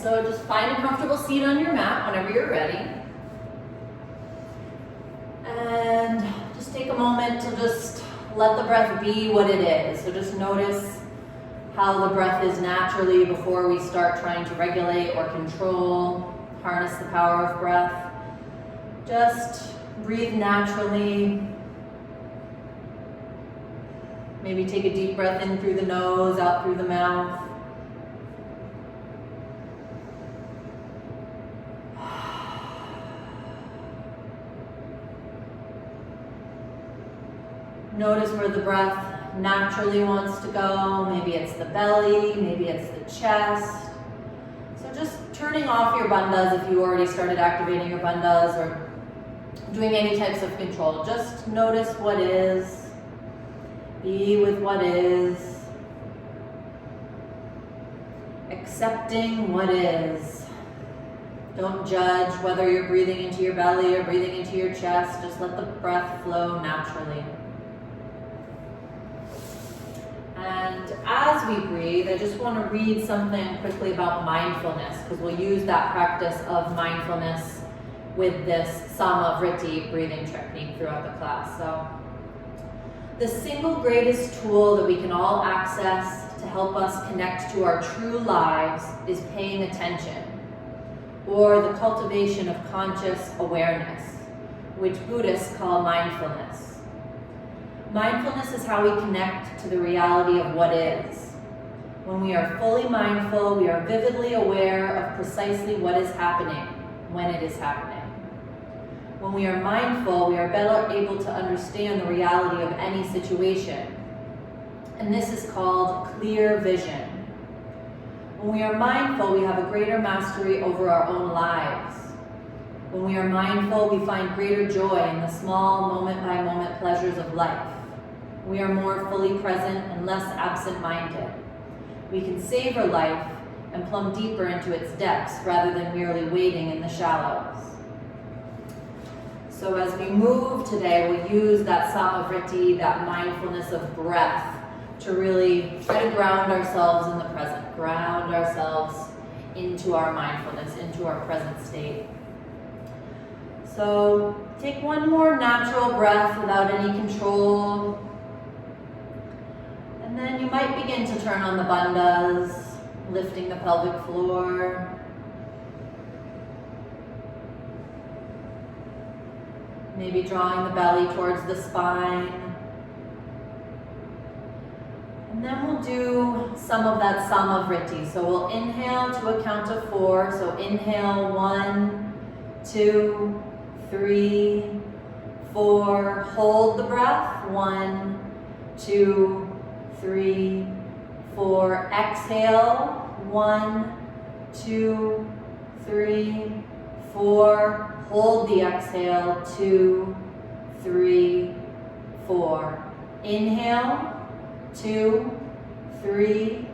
so just find a comfortable seat on your mat whenever you're ready. And just take a moment to just let the breath be what it is. So just notice how the breath is naturally before we start trying to regulate or control, harness the power of breath. Just breathe naturally. Maybe take a deep breath in through the nose, out through the mouth. Notice where the breath naturally wants to go. Maybe it's the belly, maybe it's the chest. So just turning off your bandhas if you already started activating your bandhas or doing any types of control. Just notice what is. Be with what is. Accepting what is. Don't judge whether you're breathing into your belly or breathing into your chest. Just let the breath flow naturally. And as we breathe, I just want to read something quickly about mindfulness, because we'll use that practice of mindfulness with this Vritti breathing technique throughout the class. So, the single greatest tool that we can all access to help us connect to our true lives is paying attention, or the cultivation of conscious awareness, which Buddhists call mindfulness. Mindfulness is how we connect to the reality of what is. When we are fully mindful, we are vividly aware of precisely what is happening, when it is happening. When we are mindful, we are better able to understand the reality of any situation. And this is called clear vision. When we are mindful, we have a greater mastery over our own lives. When we are mindful, we find greater joy in the small moment-by-moment pleasures of life. We are more fully present and less absent-minded. We can savor life and plumb deeper into its depths rather than merely wading in the shallows. So as we move today, we'll use that Vritti, that mindfulness of breath, to really try to ground ourselves in the present, ground ourselves into our mindfulness, into our present state. So take one more natural breath without any control. And then you might begin to turn on the bandhas, lifting the pelvic floor. Maybe drawing the belly towards the spine. And then we'll do some of that Vritti. So we'll inhale to a count of 4. So inhale, 1, 2, 3, 4. Hold the breath. 1, 2, 3, 4. Exhale. 1, 2, 3, 4. Hold the exhale. 2, 3, 4. Inhale. 2, 3,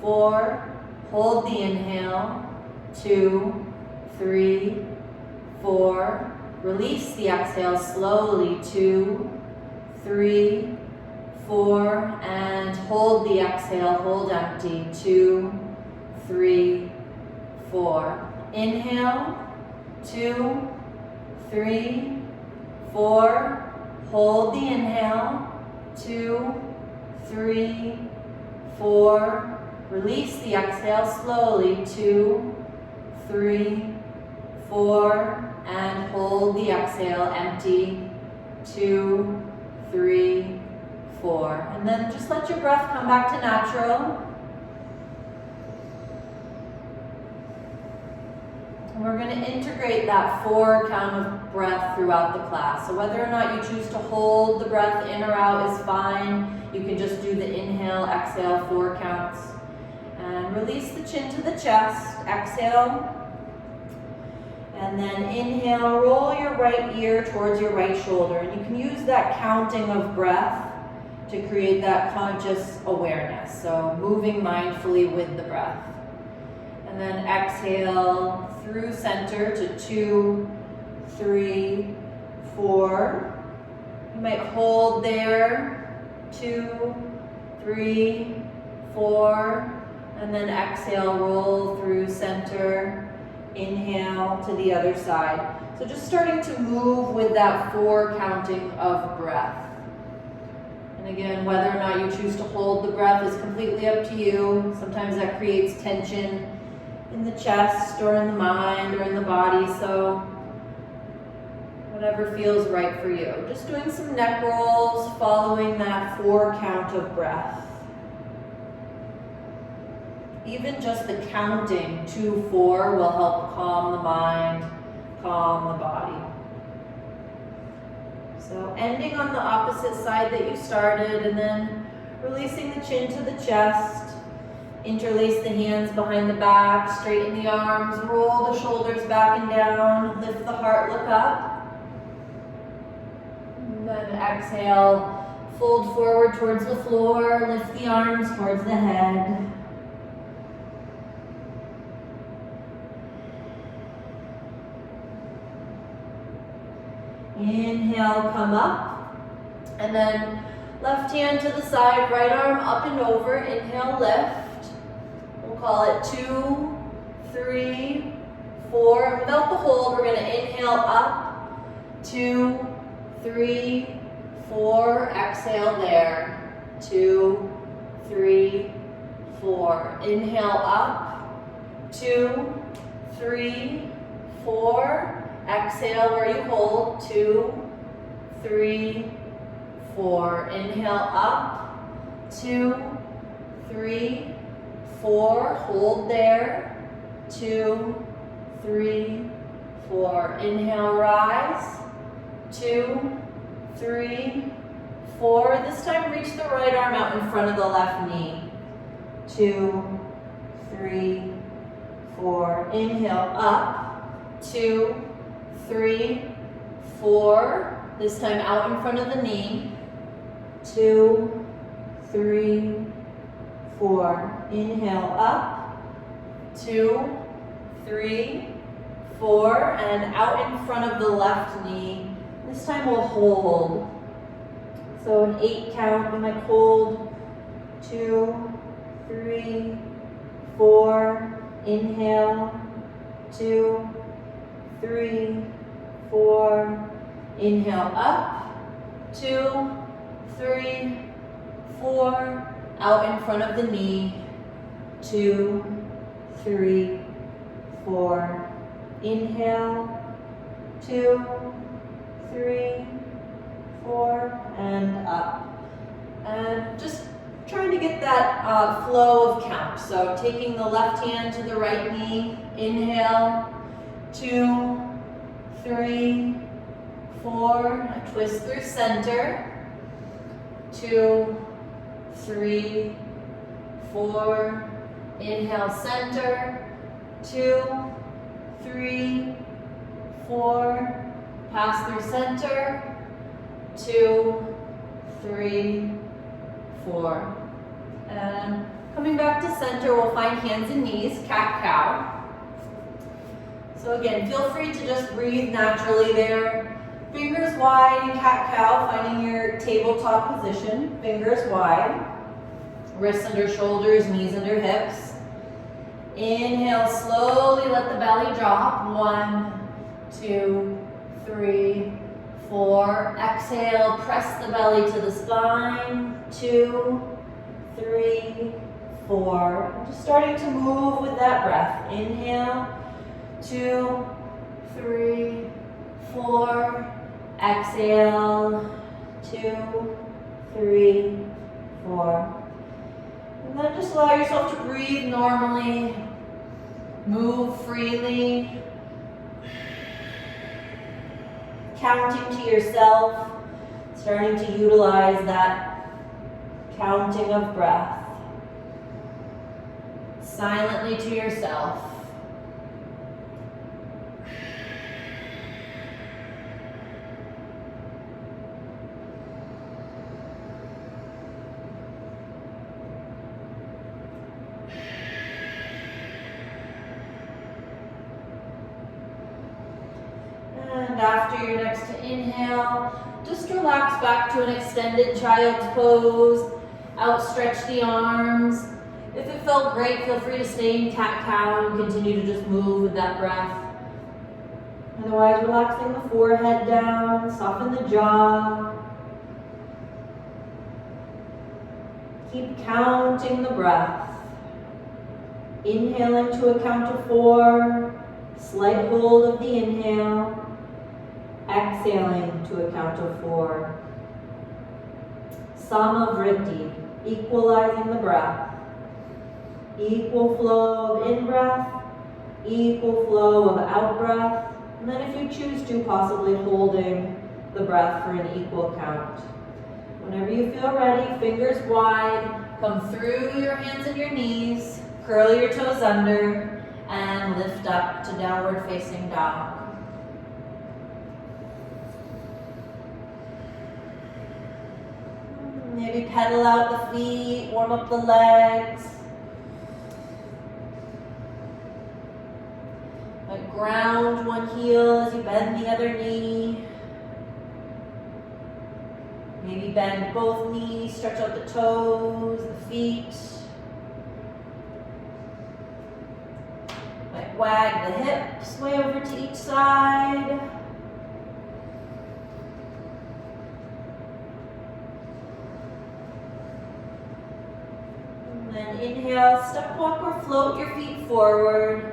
4. Hold the inhale. 2, 3, 4. Release the exhale slowly. 2, 3, 4. And hold the exhale. Hold empty. 2, 3, 4. Inhale. 2, 3, 4. Hold the inhale. 2, 3, 4. Release the exhale slowly. 2, 3, 4. And hold the exhale empty. 2, 3, 4. And then just let your breath come back to natural. And we're going to integrate that 4 count of breath throughout the class. So whether or not you choose to hold the breath in or out is fine. You can just do the inhale, exhale, 4 counts. And release the chin to the chest. Exhale. And then inhale, roll your right ear towards your right shoulder. And you can use that counting of breath to create that conscious awareness. So moving mindfully with the breath. And then exhale through center to 2, 3, 4. You might hold there. 2, 3, 4. And then exhale, roll through center. Inhale to the other side. So just starting to move with that 4 counting of breath. And again, whether or not you choose to hold the breath is completely up to you. Sometimes that creates tension in the chest or in the mind or in the body. So whatever feels right for you. Just doing some neck rolls, following that 4 count of breath. Even just the counting 2, 4 will help calm the mind, calm the body. So ending on the opposite side that you started, and then releasing the chin to the chest. Interlace the hands behind the back, straighten the arms, roll the shoulders back and down, lift the heart, look up. And then exhale, fold forward towards the floor, lift the arms towards the head. Inhale, come up, and then left hand to the side, right arm up and over. Inhale, lift. We'll call it 2, 3, 4. And without the hold, we're going to inhale up, 2, 3, 4. Exhale there, 2, 3, 4. Inhale up, 2, 3, 4. Exhale where you hold, 2, 3, 4. Inhale up, 2, 3, 4. Hold there, 2, 3, 4. Inhale, rise, 2, 3, 4. This time reach the right arm out in front of the left knee. 2, 3, 4. Inhale up, 2, 3, 4. This time out in front of the knee. 2, 3, 4. Inhale up. 2, 3, 4. And out in front of the left knee. This time we'll hold. So an 8 count, we might hold. 2, 3, 4. Inhale. 2, 3, 4. Inhale up. 2, 3, 4. Out in front of the knee. 2, 3, 4. Inhale. 2, 3, 4. And up. And just trying to get that flow of count. So taking the left hand to the right knee. Inhale. 2, 3, 4. Twist through center. 2, 3, 4. Inhale, center. 2, 3, 4. Pass through center. 2, 3, 4. And coming back to center, we'll find hands and knees, cat-cow. So again, feel free to just breathe naturally there. Fingers wide in cat-cow, finding your tabletop position. Fingers wide. Wrists under shoulders, knees under hips. Inhale, slowly let the belly drop. 1, 2, 3, 4. Exhale, press the belly to the spine. 2, 3, 4. Just starting to move with that breath. Inhale. 2, 3, 4. Exhale. 2, 3, 4. And then just allow yourself to breathe normally. Move freely. Counting to yourself. Starting to utilize that counting of breath. Silently to yourself. And after your next inhale, just relax back to an extended child's pose. Outstretch the arms. If it felt great, feel free to stay in cat-cow and continue to just move with that breath. Otherwise, relaxing the forehead down, soften the jaw. Keep counting the breath. Inhaling to a count of 4, slight hold of the inhale. Exhaling to a count of 4. Sama Vritti, equalizing the breath. Equal flow of in-breath, equal flow of out-breath, and then if you choose to, possibly holding the breath for an equal count. Whenever you feel ready, fingers wide, come through your hands and your knees, curl your toes under, and lift up to downward facing dog. Maybe pedal out the feet, warm up the legs. Ground one heel as you bend the other knee. Maybe bend both knees, stretch out the toes, the feet. Might wag the hips way over to each side. And then inhale, step walk or float your feet forward.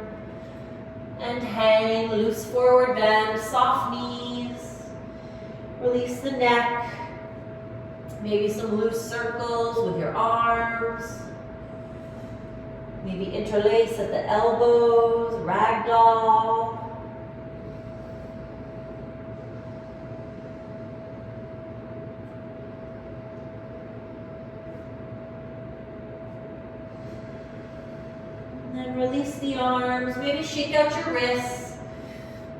And hang, loose forward bend, soft knees. Release the neck. Maybe some loose circles with your arms. Maybe interlace at the elbows, ragdoll. And release the arms, maybe shake out your wrists.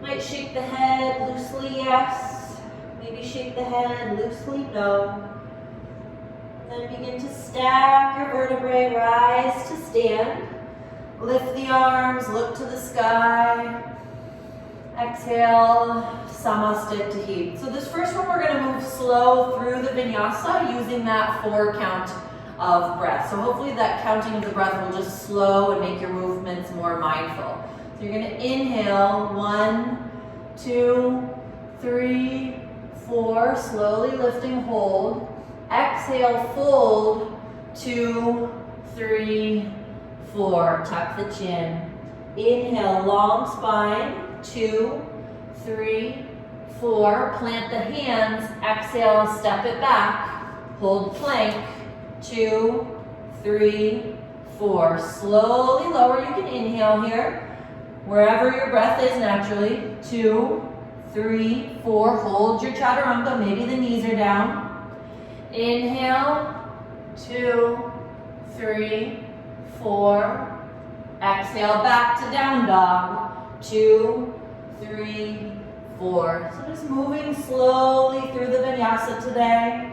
Might shake the head loosely, yes. Maybe shake the head loosely, no. Then begin to stack your vertebrae, rise to stand. Lift the arms, look to the sky. Exhale, Samasthiti. So this first one we're gonna move slow through the vinyasa using that 4 count of breath. So hopefully that counting of the breath will just slow and make your movements more mindful. So you're gonna inhale, 1, 2, 3, 4, slowly lifting, hold. Exhale, fold, 2, 3, 4, tuck the chin. Inhale, long spine, 2, 3, 4, plant the hands. Exhale, step it back, hold plank. 2, 3, 4. Slowly lower. You can inhale here, wherever your breath is naturally. 2, 3, 4. Hold your chaturanga. Maybe the knees are down. Inhale. 2, 3, 4. Exhale back to down dog. 2, 3, 4. So just moving slowly through the vinyasa today.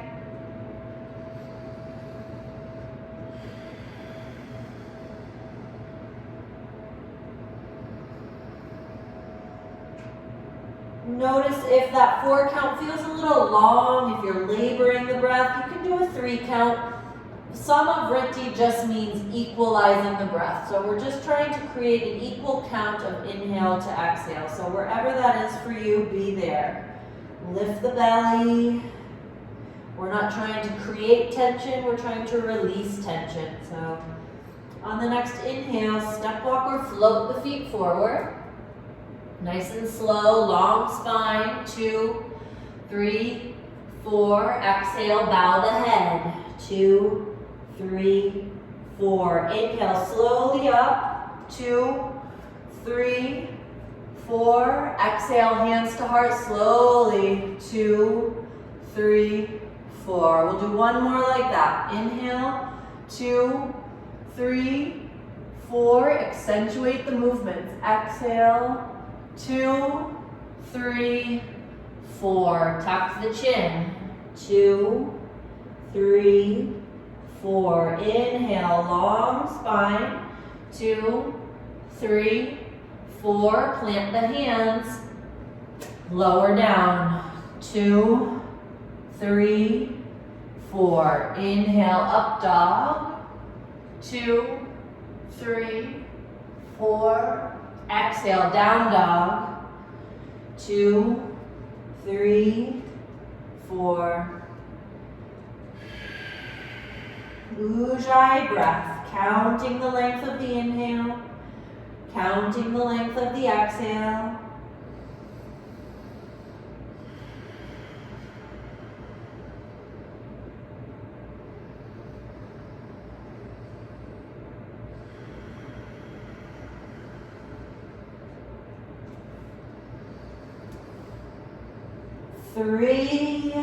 Notice if that 4 count feels a little long, if you're laboring the breath, you can do a 3 count. Sama Vritti just means equalizing the breath. So we're just trying to create an equal count of inhale to exhale. So wherever that is for you, be there. Lift the belly. We're not trying to create tension, we're trying to release tension. So on the next inhale, step walk or float the feet forward. Nice and slow, long spine, 2, 3, 4. Exhale, bow the head, 2, 3, 4. Inhale, slowly up, 2, 3, 4. Exhale, hands to heart, slowly, 2, 3, 4. We'll do one more like that. Inhale, 2, 3, 4. Accentuate the movements. Exhale, 2, 3, 4. Tuck the chin. 2, 3, 4. Inhale, long spine. 2, 3, 4. Plant the hands. Lower down. 2, 3, 4. Inhale, up dog. 2, 3, 4. Exhale, down dog. 2, 3, 4. Ujjayi breath, counting the length of the inhale, counting the length of the exhale. Three.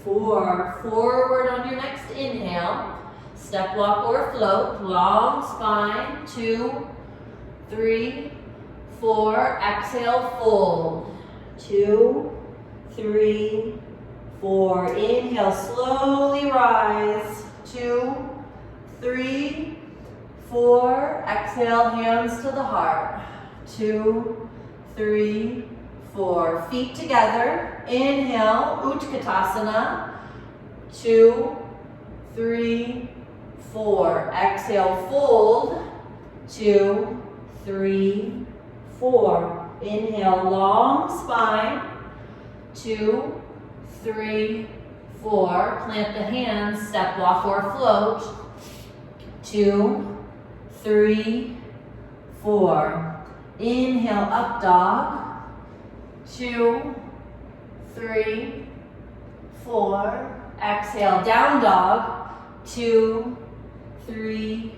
4. Forward on your next inhale. Step walk or float. Long spine. 2, 3, 4. Exhale, fold. 2, 3, 4. Inhale, slowly rise. 2, 3, 4. Exhale, hands to the heart. 2, 3, 4. Feet together. Inhale, Utkatasana. 2, 3, 4. Exhale, fold. 2, 3, 4. Inhale, long spine. 2, 3, 4. Plant the hands, step walk or float. 2, 3, 4. Inhale, up dog. 2, 3, 4. Exhale, down dog. 2, 3,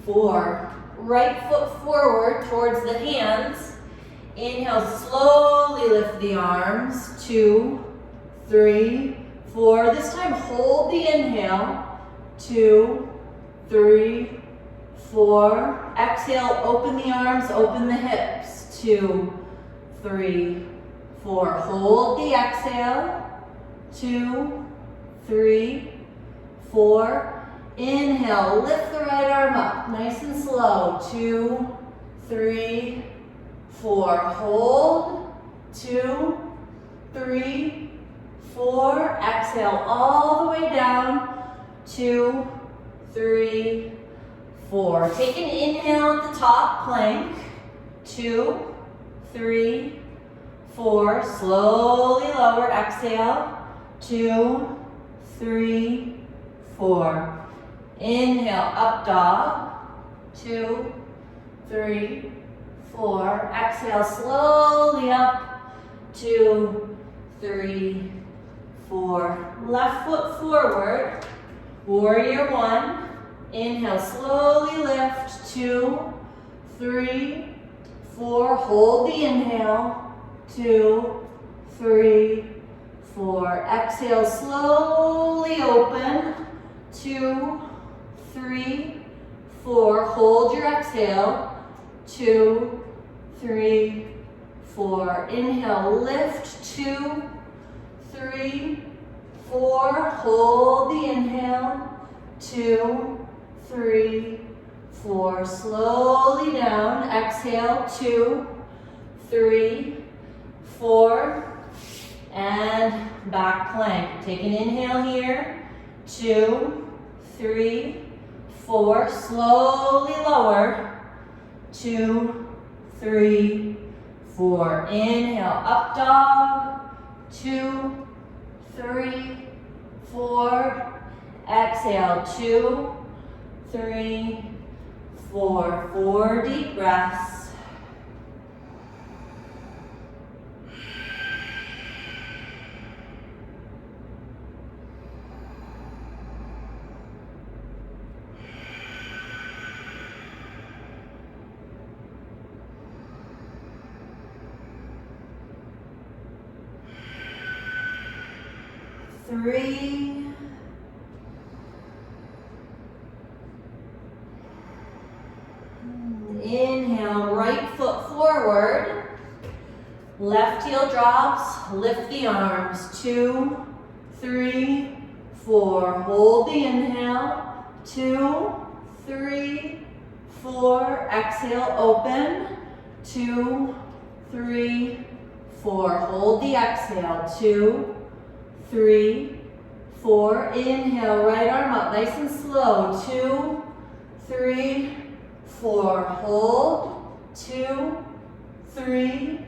4. Right foot forward towards the hands. Inhale, slowly lift the arms. 2, 3, 4. This time hold the inhale. 2, 3, 4. Exhale, open the arms, open the hips. 2, 3, 4. Hold the exhale. 2, 3, 4. Inhale, lift the right arm up, nice and slow. 2, 3, 4. Hold. 2, 3, 4. Exhale all the way down. 2, 3, 4. Take an inhale at the top, plank. 2, 3, 4. Slowly lower, exhale. 2, 3, 4. Inhale, up dog. 2, 3, 4. Exhale, slowly up. 2, 3, 4. Left foot forward. Warrior 1. Inhale, slowly lift. 2, 3, 4. Hold the inhale. 2, 3, 4. Exhale, slowly open. 2, 3, 4. Hold your exhale. 2, 3, 4. Inhale, lift. 2, 3, 4. Hold the inhale. 2, 3, 4. Slowly down. Exhale. 2, 3, 4. And back plank. Take an inhale here. 2, 3, 4. Slowly lower. 2, 3, 4. Inhale, up dog. 2, 3, 4. Exhale, 2, 3, 4. 4 deep breaths. Three, inhale, right foot forward, left heel drops, lift the arms. 2, 3, 4. Hold the inhale. 2, 3, 4. Exhale, open. 2, 3, 4. Hold the exhale. 2, 3, 4. Inhale, right arm up, nice and slow. 2, 3, 4. Hold. 2, 3,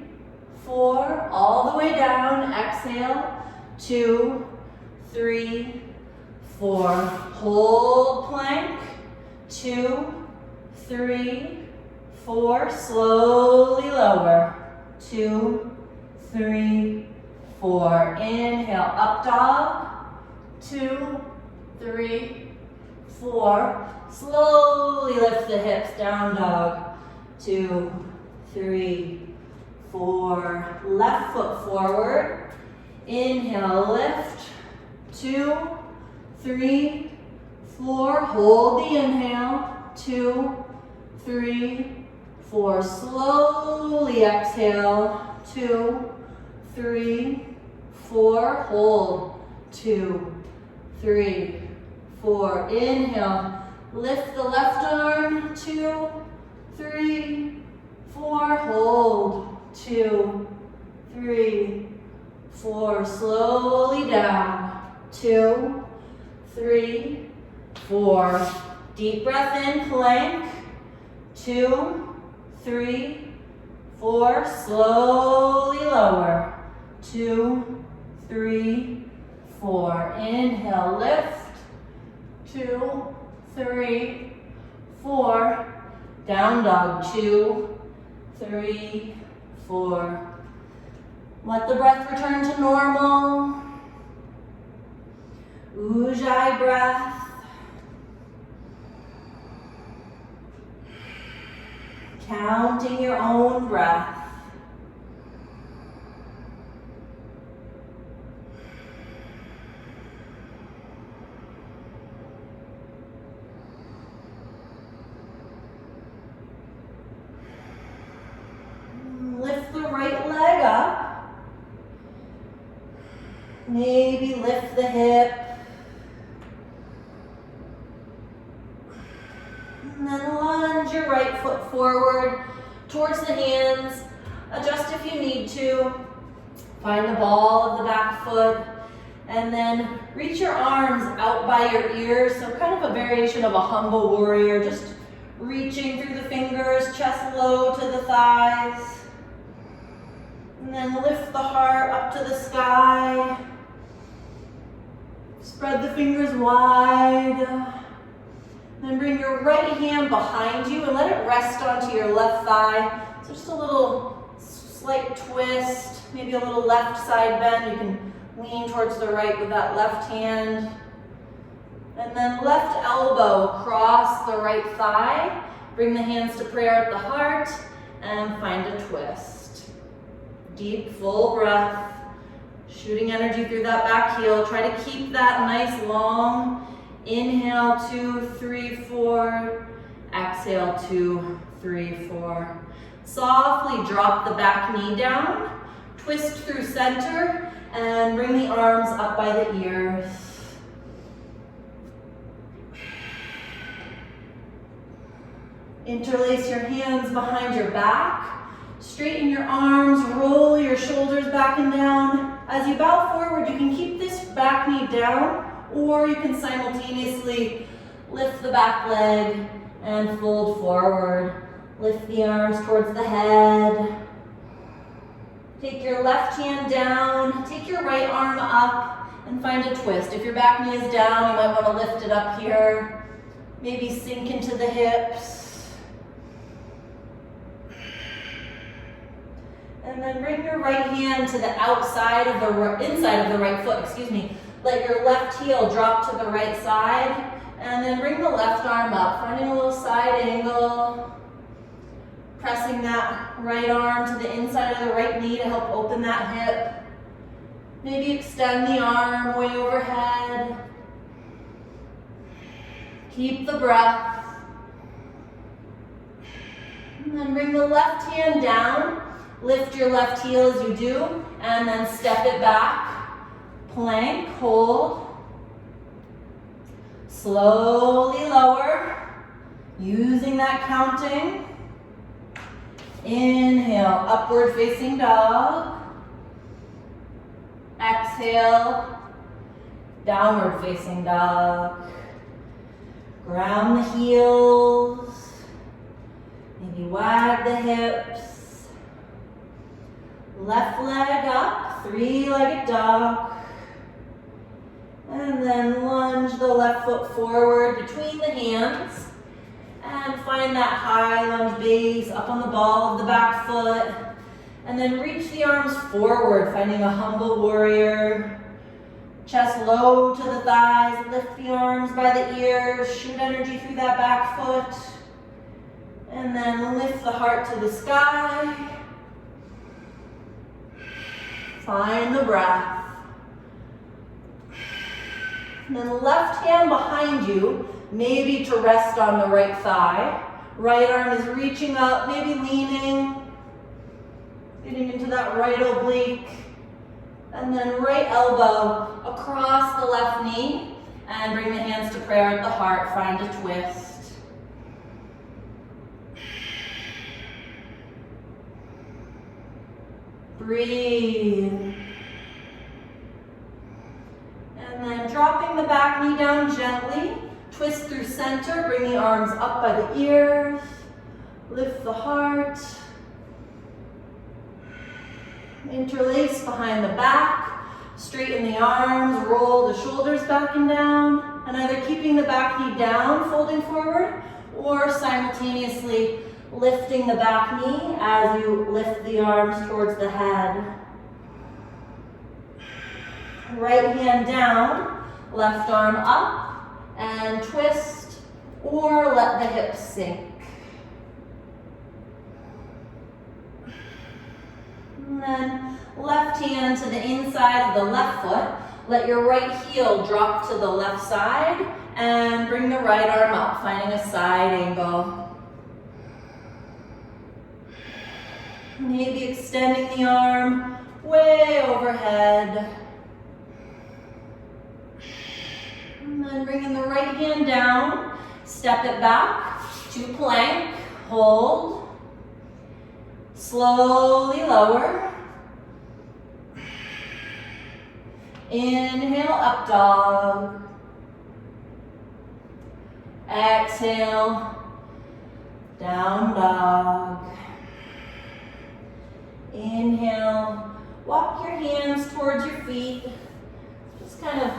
4. All the way down. Exhale. 2, 3, 4. Hold plank. 2, 3, 4. Slowly lower. 2, 3, 4. Inhale, up dog. 2, 3, 4. Slowly lift the hips, down dog. 2, 3, 4. Left foot forward. Inhale, lift. 2, 3, 4. Hold the inhale. 2, 3, 4. Slowly exhale. 2, 3, 4. Hold. 2, 3, 4. Inhale. Lift the left arm. 2, 3, 4. Hold. 2, 3, 4. Slowly down. 2, 3, 4. Deep breath in, plank. 2, 3, 4. Slowly lower. 2, 3, 4. Inhale, lift. 2, 3, 4. Down dog. 2, 3, 4. Let the breath return to normal. Ujjayi breath. Counting your own breath. Lift the right leg up. Maybe lift the hip. And then lunge your right foot forward towards the hands. Adjust if you need to. Find the ball of the back foot. And then reach your arms out by your ears. So kind of a variation of a humble warrior. Just reaching through the fingers, chest low to the thighs. And then lift the heart up to the sky. Spread the fingers wide. Then bring your right hand behind you and let it rest onto your left thigh. So just a little slight twist, maybe a little left side bend. You can lean towards the right with that left hand. And then left elbow across the right thigh. Bring the hands to prayer at the heart and find a twist. Deep, full breath. Shooting energy through that back heel. Try to keep that nice long inhale, 2, 3, 4. Exhale, 2, 3, 4. Softly drop the back knee down. Twist through center and bring the arms up by the ears. Interlace your hands behind your back. Straighten your arms, roll your shoulders back and down. As you bow forward, you can keep this back knee down, or you can simultaneously lift the back leg and fold forward. Lift the arms towards the head. Take your left hand down, take your right arm up, and find a twist. If your back knee is down, you might want to lift it up here. Maybe sink into the hips. And then bring your right hand to the inside of the right foot, Let your left heel drop to the right side, and then bring the left arm up, finding a little side angle. Pressing that right arm to the inside of the right knee to help open that hip. Maybe extend the arm way overhead. Keep the breath. And then bring the left hand down. Lift your left heel as you do, and then step it back. Plank, hold. Slowly lower, using that counting. Inhale, upward facing dog. Exhale, downward facing dog. Ground the heels, maybe wag the hips. Left leg up, three-legged dog. And then lunge the left foot forward between the hands. And find that high lunge base up on the ball of the back foot. And then reach the arms forward, finding a humble warrior. Chest low to the thighs, lift the arms by the ears, shoot energy through that back foot. And then lift the heart to the sky. Find the breath. And then left hand behind you, maybe to rest on the right thigh. Right arm is reaching up, maybe leaning. Getting into that right oblique. And then right elbow across the left knee. And bring the hands to prayer at the heart. Find a twist. Breathe. And then dropping the back knee down gently. Twist through center. Bring the arms up by the ears. Lift the heart. Interlace behind the back, straighten the arms, roll the shoulders back and down, and either keeping the back knee down, folding forward, or simultaneously lifting the back knee as you lift the arms towards the head. Right hand down, left arm up, and twist, or let the hips sink. And then left hand to the inside of the left foot. Let your right heel drop to the left side and bring the right arm up, finding a side angle. Maybe extending the arm way overhead. And then bringing the right hand down, step it back to plank, hold. Slowly lower. Inhale, up dog. Exhale, down dog. Inhale, walk your hands towards your feet. Just kind of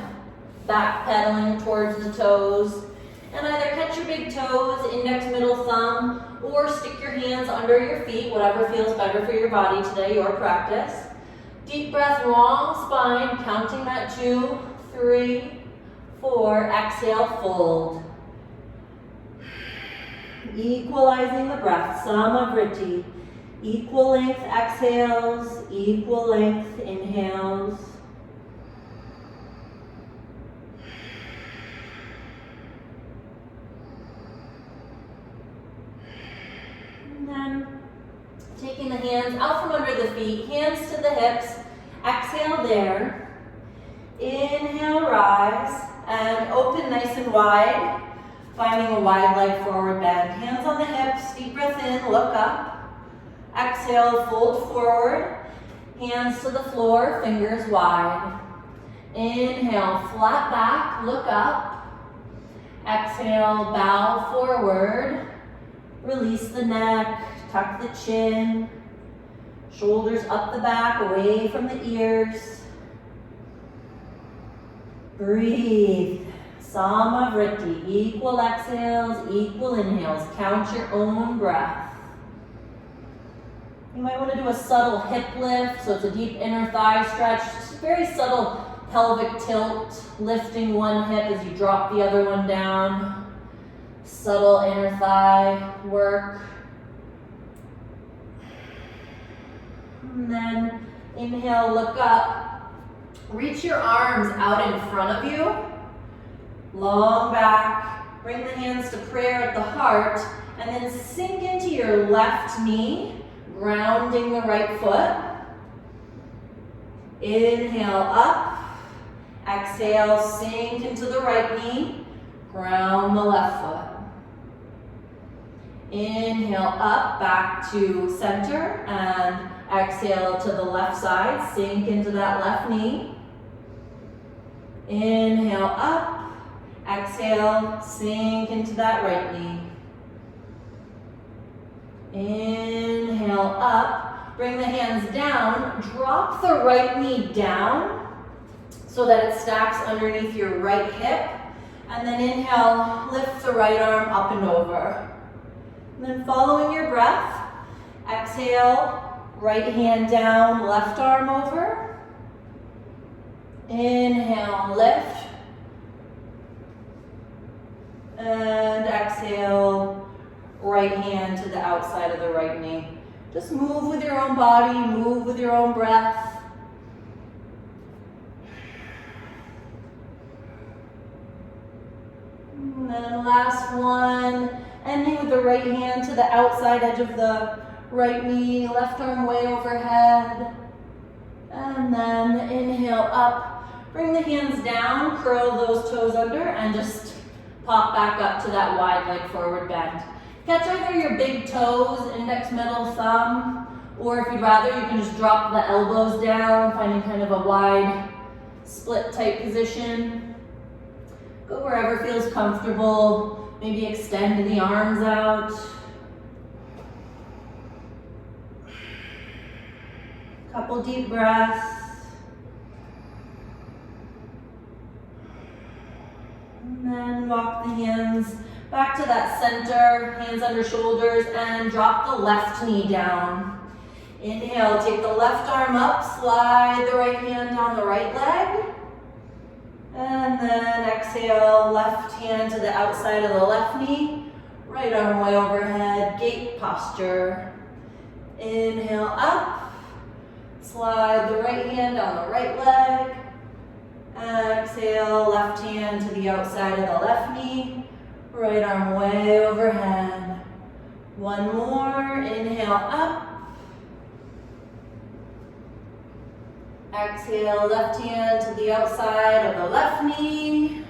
backpedaling towards the toes. And either catch your big toes, index, middle thumb, or stick your hands under your feet, whatever feels better for your body today, your practice. Deep breath, long spine, counting that 2, 3, 4. Exhale, fold. Equalizing the breath, Sama Vritti. Equal length exhales, equal length inhales. And then taking the hands out from under the feet, hands to the hips. Exhale there. Inhale, rise, and open nice and wide, finding a wide leg forward bend. Hands on the hips, deep breath in, look up. Exhale, fold forward, hands to the floor, fingers wide. Inhale, flat back, look up. Exhale, bow forward. Release the neck, tuck the chin. Shoulders up the back, away from the ears. Breathe. Sama Vritti. Equal exhales, equal inhales. Count your own breath. You might want to do a subtle hip lift, so it's a deep inner thigh stretch. Just a very subtle pelvic tilt, lifting one hip as you drop the other one down. Subtle inner thigh work. And then inhale, look up. Reach your arms out in front of you. Long back. Bring the hands to prayer at the heart. And then sink into your left knee, grounding the right foot. Inhale up. Exhale, sink into the right knee. Ground the left foot. Inhale up, back to center, and Exhale to the left side, sink into that left knee. Inhale up, exhale, sink into that right knee. Inhale up, bring the hands down, drop the right knee down so that it stacks underneath your right hip. And then inhale, lift the right arm up and over. And then following your breath, exhale, right hand down, left arm over. Inhale, lift. And exhale, right hand to the outside of the right knee. Just move with your own body, move with your own breath. And then last one, ending with the right hand to the outside edge of the right knee, left arm way overhead. And then inhale up, bring the hands down, curl those toes under, and just pop back up to that wide leg forward bend. Catch either your big toes, index, middle, thumb, or if you'd rather, you can just drop the elbows down, finding kind of a wide split type position. Go wherever feels comfortable. Maybe extend the arms out. Couple deep breaths. And then walk the hands back to that center, hands under shoulders, and drop the left knee down. Inhale, take the left arm up, slide the right hand down the right leg. And then exhale, left hand to the outside of the left knee, right arm way overhead, gate posture. Inhale up, slide the right hand down the right leg. Exhale, left hand to the outside of the left knee, right arm way overhead. One more, inhale up. Exhale, left hand to the outside of the left knee.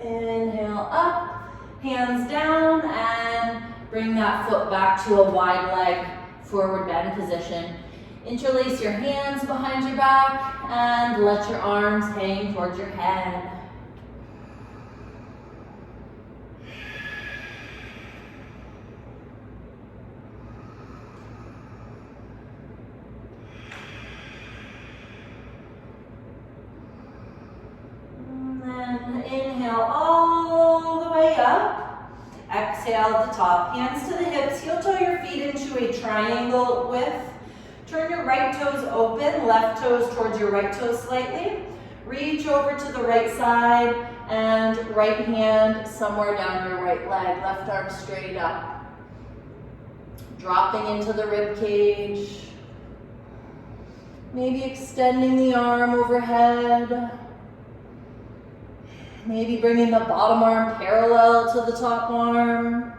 Inhale up, hands down, and bring that foot back to a wide leg forward bend position. Interlace your hands behind your back and let your arms hang towards your head. Inhale all the way up. Exhale at the top. Hands to the hips. Heel toe your feet into a triangle width. Turn your right toes open, left toes towards your right toes slightly. Reach over to the right side and right hand somewhere down your right leg. Left arm straight up. Dropping into the rib cage. Maybe extending the arm overhead. Maybe bringing the bottom arm parallel to the top arm.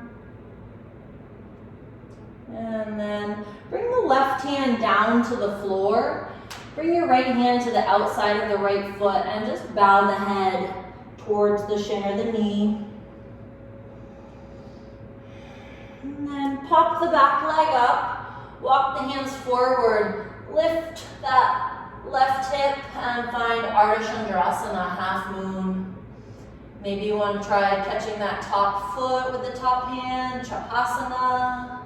And then bring the left hand down to the floor. Bring your right hand to the outside of the right foot and just bow the head towards the shin or the knee. And then pop the back leg up. Walk the hands forward. Lift that left hip and find Ardha Chandrasana, half moon. Maybe you want to try catching that top foot with the top hand, Chapasana.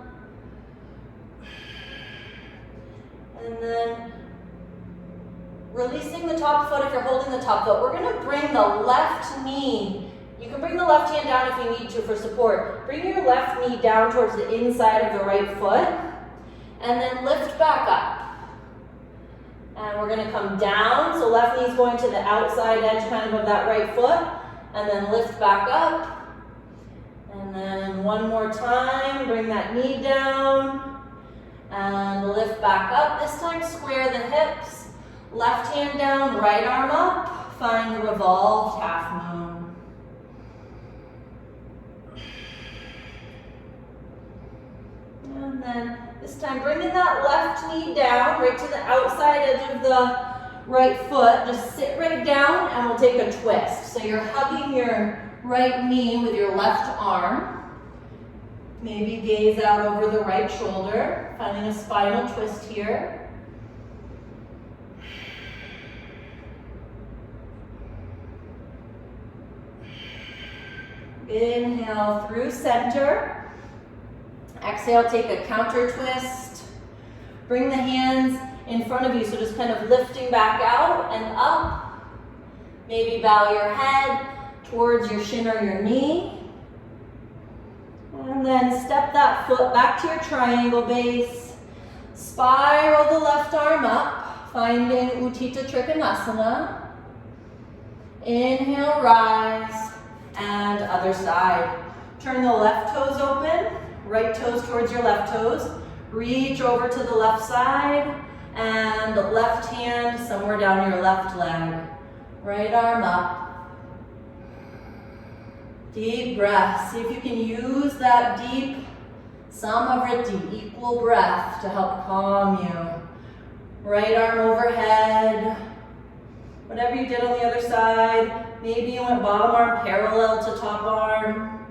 And then releasing the top foot if you're holding the top foot. We're going to bring the left knee. You can bring the left hand down if you need to for support. Bring your left knee down towards the inside of the right foot. And then lift back up. And we're going to come down. So left knee is going to the outside edge kind of that right foot. And then lift back up. And then one more time, bring that knee down. And lift back up. This time square the hips. Left hand down, right arm up. Find the revolved half moon. And then this time bringing that left knee down, right to the outside edge of the right foot. Just sit right down and we'll take a twist. So you're hugging your right knee with your left arm. Maybe gaze out over the right shoulder, finding a spinal twist here. Inhale through center. Exhale, take a counter twist. Bring the hands in front of you, so just kind of lifting back out and up. Maybe bow your head towards your shin or your knee. And then step that foot back to your triangle base. Spiral the left arm up, finding Utthita Trikonasana. Inhale, rise, and other side. Turn the left toes open, right toes towards your left toes. Reach over to the left side, and left hand somewhere down your left leg. Right arm up. Deep breath. See if you can use that deep Vritti, equal breath, to help calm you. Right arm overhead. Whatever you did on the other side. Maybe you went bottom arm parallel to top arm.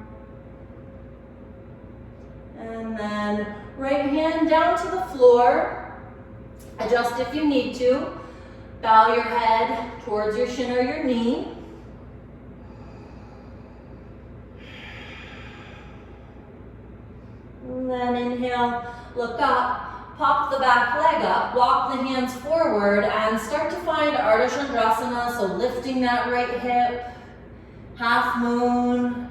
And then right hand down to the floor. Adjust if you need to. Bow your head towards your shin or your knee. And then inhale, look up, pop the back leg up, walk the hands forward, and start to find Ardha Chandrasana, so lifting that right hip, half moon.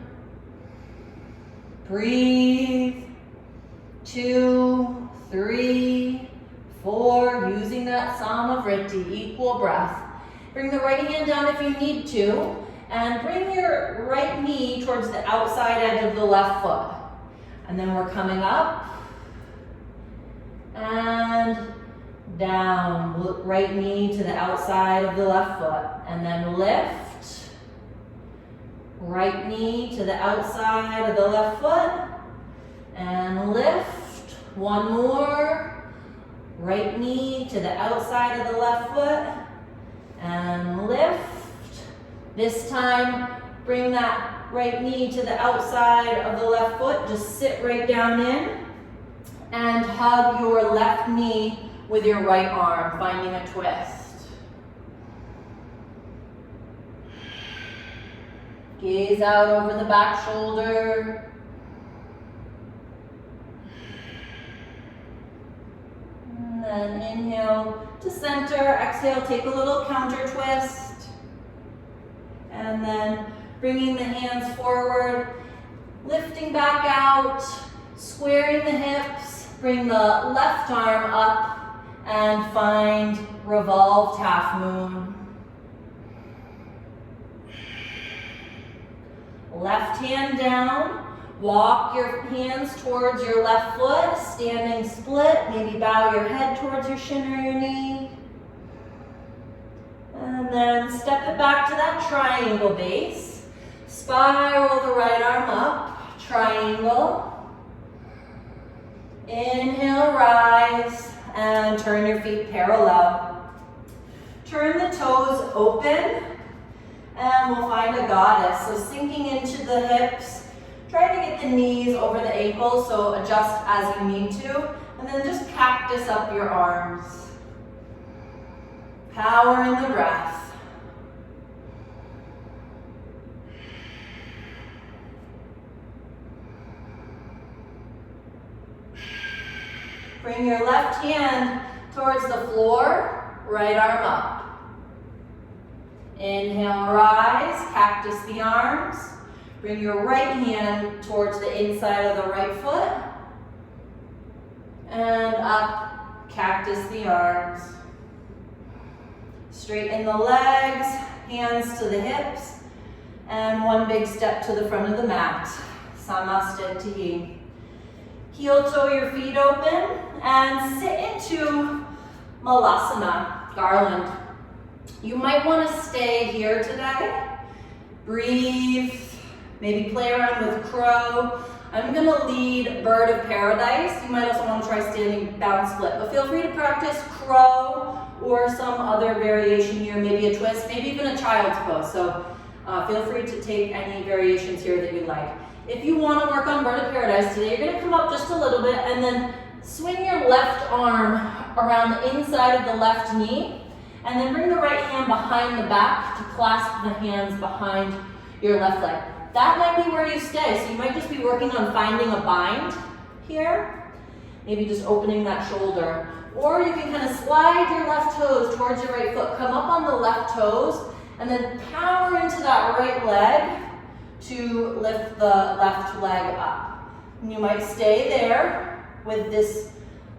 Breathe. 2, 3, 4, using that Vritti, equal breath. Bring the right hand down if you need to, and bring your right knee towards the outside edge of the left foot. And then we're coming up and down. Right knee to the outside of the left foot. And then lift. Right knee to the outside of the left foot. And lift. One more. Right knee to the outside of the left foot. And lift. This time, bring that right knee to the outside of the left foot. Just sit right down in and hug your left knee with your right arm, finding a twist. Gaze out over the back shoulder. And then inhale to center. Exhale, take a little counter twist. And then bringing the hands forward, lifting back out, squaring the hips, bring the left arm up and find revolved half moon. Left hand down, walk your hands towards your left foot, standing split, maybe bow your head towards your shin or your knee. And then step it back to that triangle base. Spiral the right arm up, triangle. Inhale, rise, and turn your feet parallel. Turn the toes open, and we'll find a goddess. So sinking into the hips, try to get the knees over the ankles, so adjust as you need to, and then just cactus up your arms. Power in the breath. Bring your left hand towards the floor, right arm up. Inhale, rise, cactus the arms. Bring your right hand towards the inside of the right foot. And up, cactus the arms. Straighten the legs, hands to the hips, and one big step to the front of the mat. Samastiti. Heel toe your feet open and sit into Malasana, garland. You might want to stay here today. Breathe, maybe play around with crow. I'm gonna lead bird of paradise. You might also want to try standing bound split, but feel free to practice crow or some other variation here, maybe a twist, maybe even a child's pose. So feel free to take any variations here that you like. If you want to work on Bird of Paradise today, you're going to come up just a little bit and then swing your left arm around the inside of the left knee, and then bring the right hand behind the back to clasp the hands behind your left leg. That might be where you stay, so you might just be working on finding a bind here. Maybe just opening that shoulder. Or you can kind of slide your left toes towards your right foot. Come up on the left toes and then power into that right leg to lift the left leg up. And you might stay there with this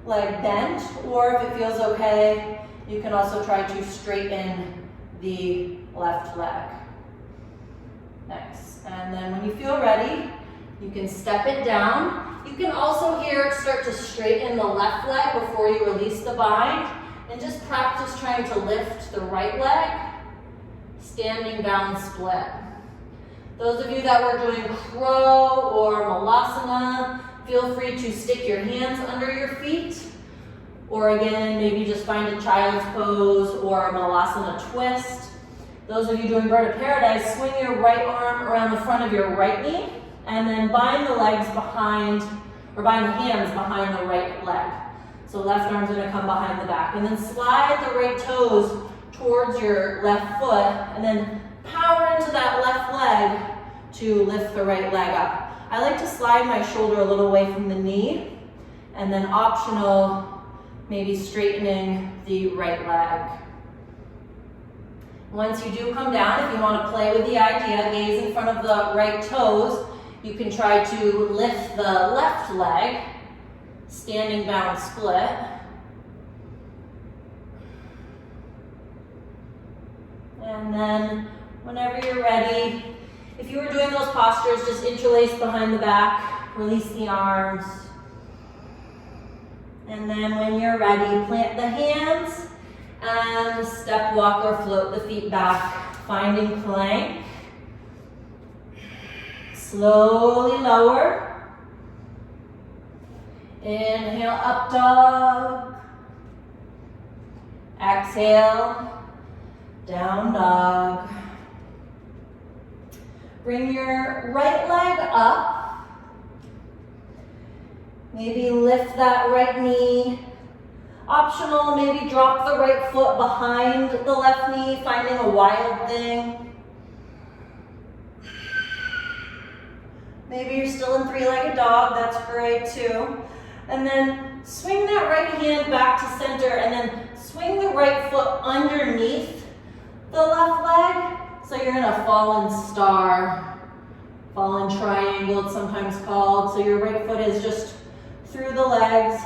leg bent, or if it feels okay, you can also try to straighten the left leg. Nice. And then when you feel ready, you can step it down. You can also here start to straighten the left leg before you release the bind, and just practice trying to lift the right leg, standing down split. Those of you that were doing crow or malasana, feel free to stick your hands under your feet, or again, maybe just find a child's pose or a malasana twist. Those of you doing Bird of Paradise, swing your right arm around the front of your right knee, and then bind the legs behind, or bind the hands behind the right leg. So left arm's gonna come behind the back. And then slide the right toes towards your left foot, and then power into that left leg to lift the right leg up. I like to slide my shoulder a little away from the knee, and then optional, maybe straightening the right leg. Once you do come down, if you want to play with the idea, gaze in front of the right toes, you can try to lift the left leg, standing down split. And then whenever you're ready, if you were doing those postures, just interlace behind the back, release the arms. And then when you're ready, plant the hands and step, walk, or float the feet back, finding plank. Slowly lower. Inhale, up dog. Exhale, down dog. Bring your right leg up. Maybe lift that right knee. Optional, maybe drop the right foot behind the left knee, finding a wild thing. Maybe you're still in three-legged dog, that's great too. And then swing that right hand back to center, and then swing the right foot underneath the left leg. So you're in a fallen star, fallen triangle it's sometimes called. So your right foot is just through the legs.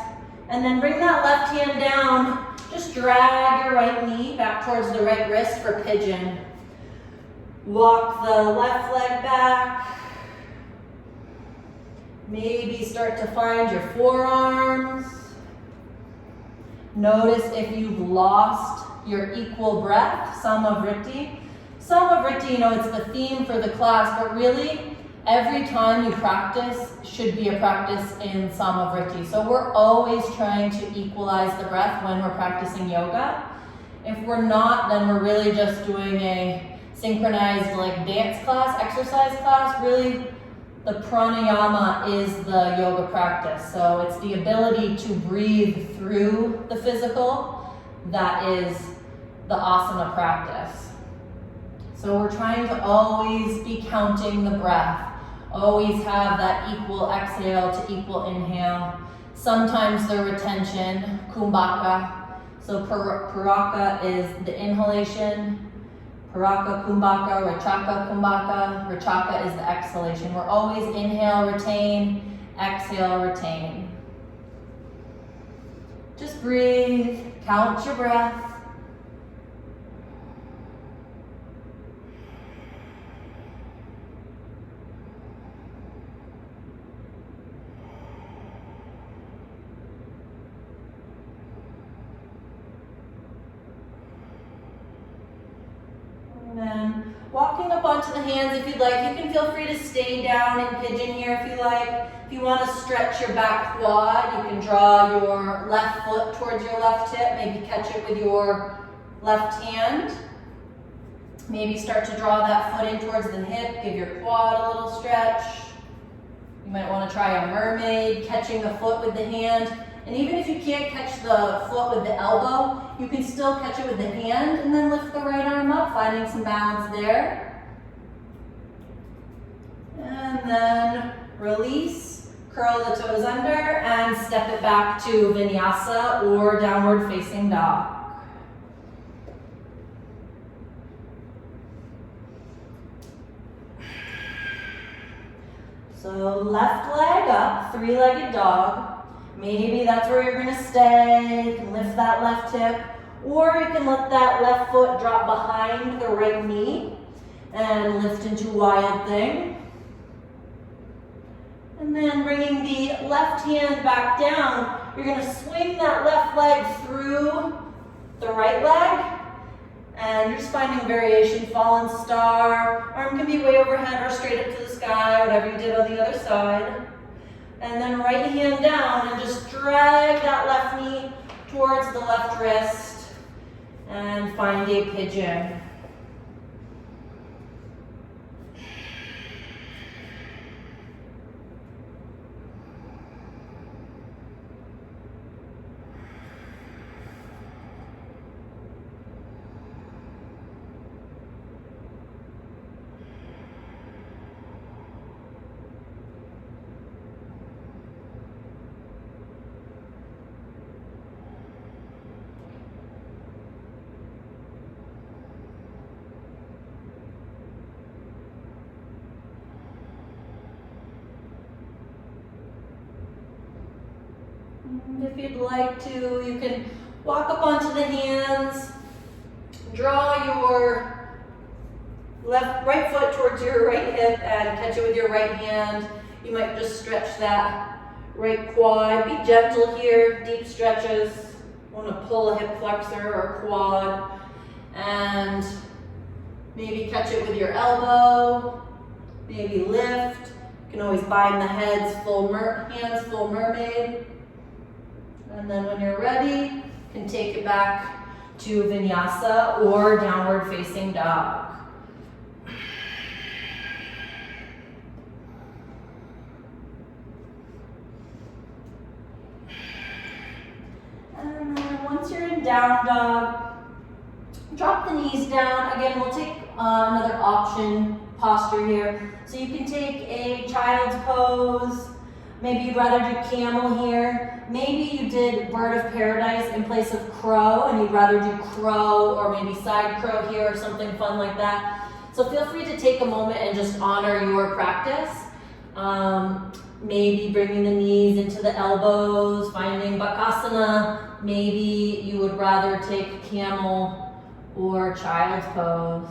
And then bring that left hand down. Just drag your right knee back towards the right wrist for pigeon. Walk the left leg back. Maybe start to find your forearms. Notice if you've lost your equal breath, Sama Vritti. Sama Vritti, it's the theme for the class, but really every time you practice should be a practice in Sama Vritti. So we're always trying to equalize the breath when we're practicing yoga. If we're not, then we're really just doing a synchronized dance class, exercise class. Really, the pranayama is the yoga practice. So it's the ability to breathe through the physical that is the asana practice. So we're trying to always be counting the breath, always have that equal exhale to equal inhale. Sometimes the retention, kumbhaka. So paraka is the inhalation, paraka kumbhaka, rachaka kumbhaka. Rachaka is the exhalation. We're always inhale, retain, exhale, retain. Just breathe, count your breath. And then walking up onto the hands if you'd like. You can feel free to stay down in pigeon here if you like. If you want to stretch your back quad, you can draw your left foot towards your left hip. Maybe catch it with your left hand. Maybe start to draw that foot in towards the hip. Give your quad a little stretch. You might want to try a mermaid, catching the foot with the hand. And even if you can't catch the foot with the elbow, you can still catch it with the hand and then lift the right arm up, finding some balance there. And then release, curl the toes under, and step it back to vinyasa or downward facing dog. So left leg up, three-legged dog. Maybe that's where you're gonna stay. You can lift that left hip, or you can let that left foot drop behind the right knee and lift into wild thing. And then bringing the left hand back down, you're gonna swing that left leg through the right leg, and you're just finding variation, fallen star. Arm can be way overhead or straight up to the sky, whatever you did on the other side. And then right hand down and just drag that left knee towards the left wrist and find a pigeon. If you'd like to, you can walk up onto the hands, draw your right foot towards your right hip and catch it with your right hand. You might just stretch that right quad. Be gentle here, deep stretches. Want to pull a hip flexor or quad, and maybe catch it with your elbow. Maybe lift. You can always bind the heads, hands full mermaid. And then when you're ready, you can take it back to vinyasa or downward facing dog. And then once you're in down dog, drop the knees down. Again, we'll take another option posture here. So you can take a child's pose. Maybe you'd rather do camel here. Maybe you did bird of paradise in place of crow, and you'd rather do crow or maybe side crow here or something fun like that. So feel free to take a moment and just honor your practice. Maybe bringing the knees into the elbows, finding bakasana. Maybe you would rather take camel or child's pose.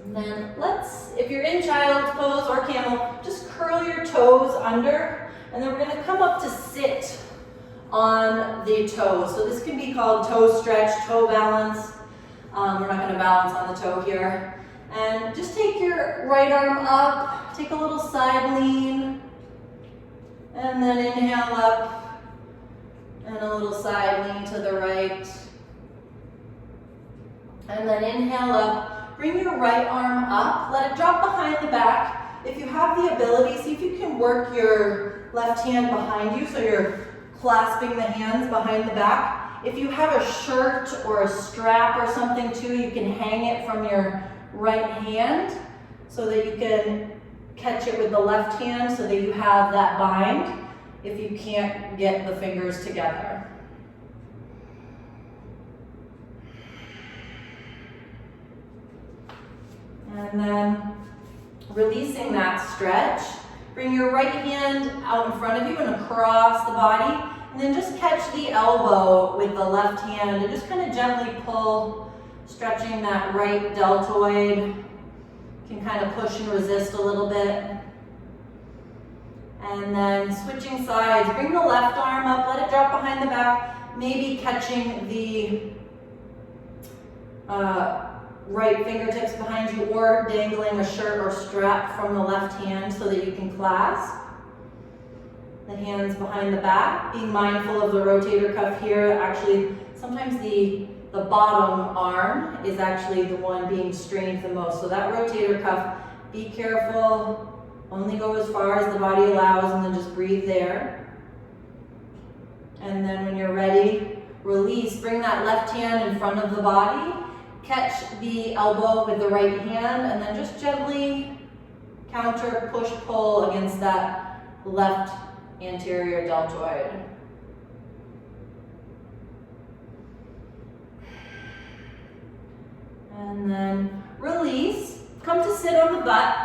And then if you're in child's pose or camel, just curl your toes under, and then we're going to come up to sit on the toes. So this can be called toe stretch, toe balance. We're not going to balance on the toe here. And just take your right arm up, take a little side lean, and then inhale up, and a little side lean to the right. And then inhale up. Bring your right arm up, let it drop behind the back. If you have the ability, see if you can work your left hand behind you so you're clasping the hands behind the back. If you have a shirt or a strap or something too, you can hang it from your right hand so that you can catch it with the left hand so that you have that bind if you can't get the fingers together. And then releasing that stretch, bring your right hand out in front of you and across the body, and then just catch the elbow with the left hand and just kind of gently pull, stretching that right deltoid. You can kind of push and resist a little bit. And then switching sides, bring the left arm up, let it drop behind the back, maybe catching the right fingertips behind you or dangling a shirt or strap from the left hand so that you can clasp. The hands behind the back, being mindful of the rotator cuff here. Actually, sometimes the bottom arm is actually the one being strained the most. So that rotator cuff, be careful, only go as far as the body allows and then just breathe there. And then when you're ready, release, bring that left hand in front of the body, catch the elbow with the right hand, and then just gently counter, push, pull against that left anterior deltoid. And then release, come to sit on the butt.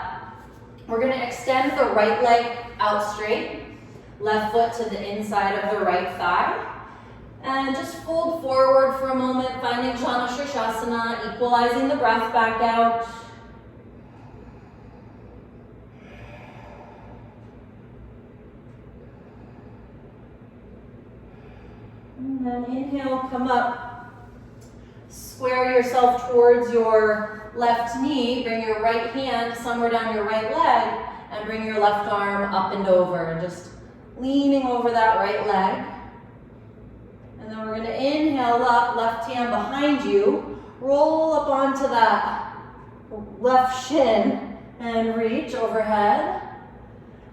We're gonna extend the right leg out straight, left foot to the inside of the right thigh. And just fold forward for a moment, finding Jana Shirshasana, equalizing the breath back out. And then inhale, come up. Square yourself towards your left knee, bring your right hand somewhere down your right leg, and bring your left arm up and over, and just leaning over that right leg. And then we're gonna inhale up, left hand behind you, roll up onto that left shin, and reach overhead.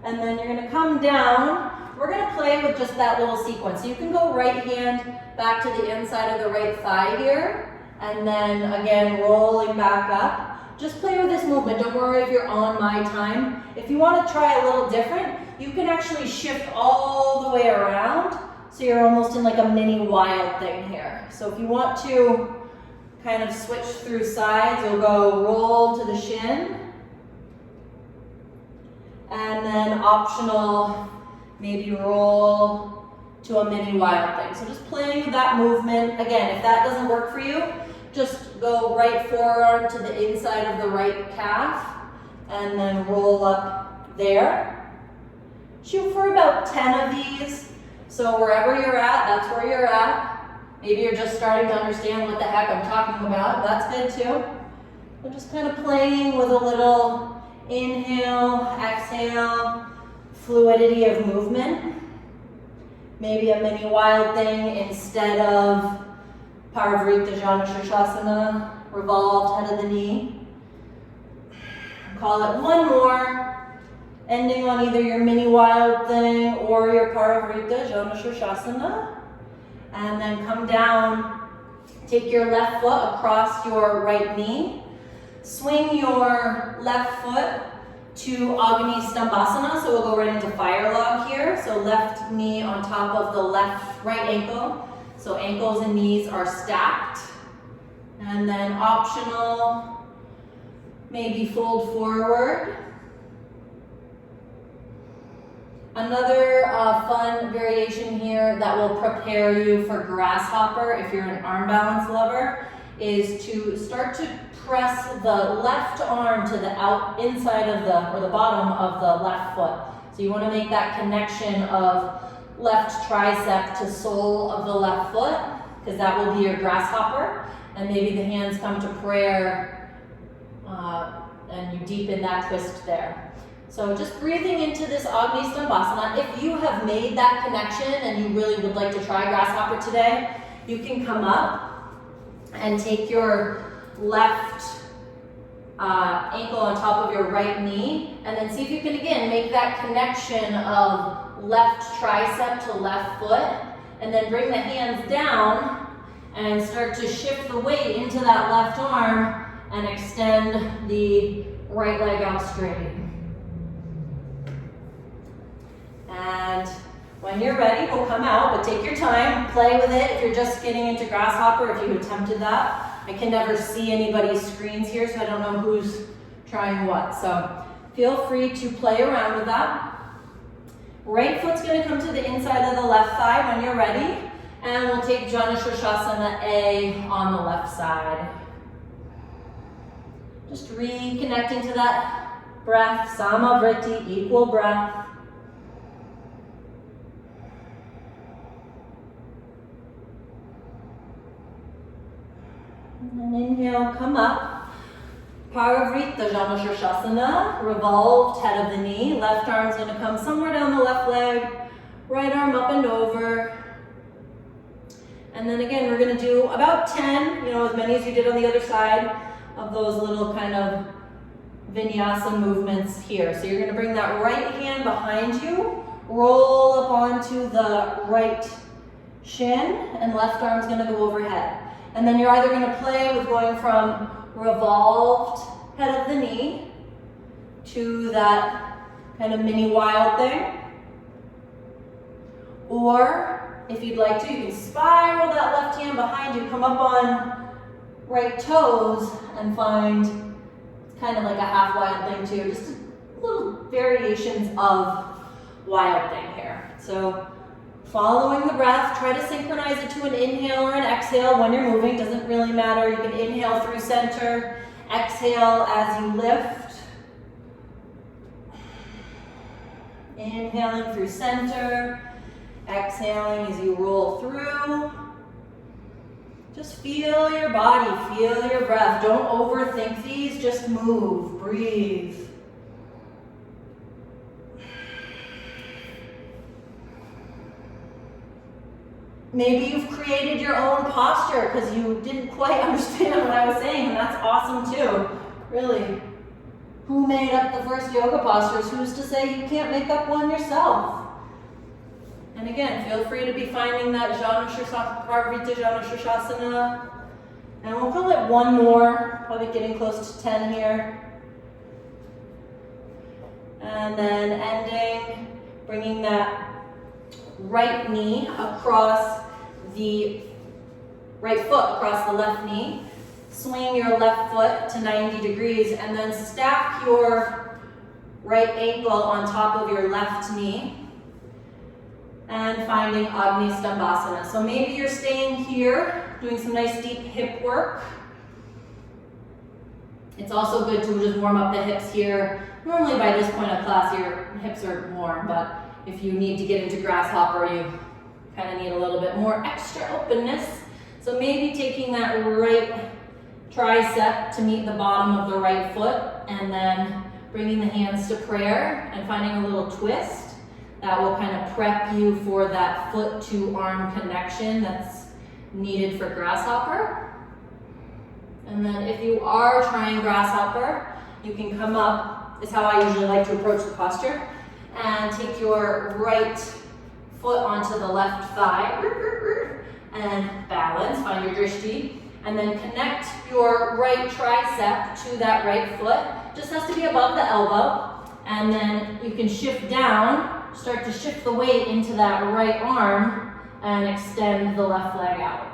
And then you're gonna come down. We're gonna play with just that little sequence. So you can go right hand back to the inside of the right thigh here, and then again, rolling back up. Just play with this movement. Don't worry if you're on my time. If you want to try a little different, you can actually shift all the way around. So you're almost in like a mini wild thing here. So if you want to kind of switch through sides, you'll go roll to the shin. And then optional, maybe roll to a mini wild thing. So just playing with that movement. Again, if that doesn't work for you, just go right forearm to the inside of the right calf and then roll up there. Shoot for about 10 of these. So wherever you're at, that's where you're at. Maybe you're just starting to understand what the heck I'm talking about. That's good too. I'm just kind of playing with a little inhale, exhale, fluidity of movement. Maybe a mini wild thing instead of Vritti Jana Shirshasana, revolved head of the knee. Call it one more, ending on either your mini wild thing or your Vritti Jana Shirshasana. And then come down, take your left foot across your right knee, swing your left foot to Agni Stambhasana, so we'll go right into fire log here. So left knee on top of the right ankle. So ankles and knees are stacked. And then optional, maybe fold forward. Another fun variation here that will prepare you for grasshopper, if you're an arm balance lover, is to start to press the left arm to the inside of the bottom of the left foot. So you want to make that connection of left tricep to sole of the left foot, because that will be your grasshopper. And maybe the hands come to prayer and you deepen that twist there. So just breathing into this Agni Stambhasana. If you have made that connection and you really would like to try grasshopper today, you can come up and take your left ankle on top of your right knee, and then see if you can again make that connection of left tricep to left foot, and then bring the hands down and start to shift the weight into that left arm and extend the right leg out straight. And when you're ready, we'll come out, but take your time, play with it. If you're just getting into grasshopper, if you attempted that, I can never see anybody's screens here, so I don't know who's trying what. So feel free to play around with that. Right foot's gonna come to the inside of the left thigh when you're ready, and we'll take Jana Shirshasana A on the left side. Just reconnecting to that breath, Sama Vritti, equal breath. And then inhale, come up. Vritti Janushrashasana, revolved head of the knee. Left arm's gonna come somewhere down the left leg. Right arm up and over. And then again, we're gonna do about 10, as many as you did on the other side of those little kind of vinyasa movements here. So you're gonna bring that right hand behind you, roll up onto the right shin, and left arm's gonna go overhead. And then you're either gonna play with going from revolved head of the knee to that kind of mini wild thing. Or if you'd like to, you can spiral that left hand behind you, come up on right toes and find kind of like a half wild thing too. Just little variations of wild thing here. So following the breath, try to synchronize it to an inhale or an exhale when you're moving. Doesn't really matter. You can inhale through center, exhale as you lift. Inhaling through center, exhaling as you roll through. Just feel your body, feel your breath. Don't overthink these, just move, breathe. Maybe you've created your own posture because you didn't quite understand what I was saying, and that's awesome too. Really. Who made up the first yoga postures? Who's to say you can't make up one yourself? And again, feel free to be finding that Vritti Janushrashasana. And we'll call it one more, probably getting close to 10 here. And then ending, bringing that right knee across the right foot across the left knee. Swing your left foot to 90 degrees and then stack your right ankle on top of your left knee and finding Agni Stambhasana. So maybe you're staying here, doing some nice deep hip work. It's also good to just warm up the hips here. Normally by this point of class, your hips are warm, but if you need to get into grasshopper, you kind of need a little bit more extra openness. So maybe taking that right tricep to meet the bottom of the right foot and then bringing the hands to prayer and finding a little twist that will kind of prep you for that foot to arm connection that's needed for grasshopper. And then if you are trying grasshopper, you can come up, is how I usually like to approach the posture, and take your right foot onto the left thigh and balance, find your drishti, and then connect your right tricep to that right foot. Just has to be above the elbow, and then you can shift down, start to shift the weight into that right arm and extend the left leg out.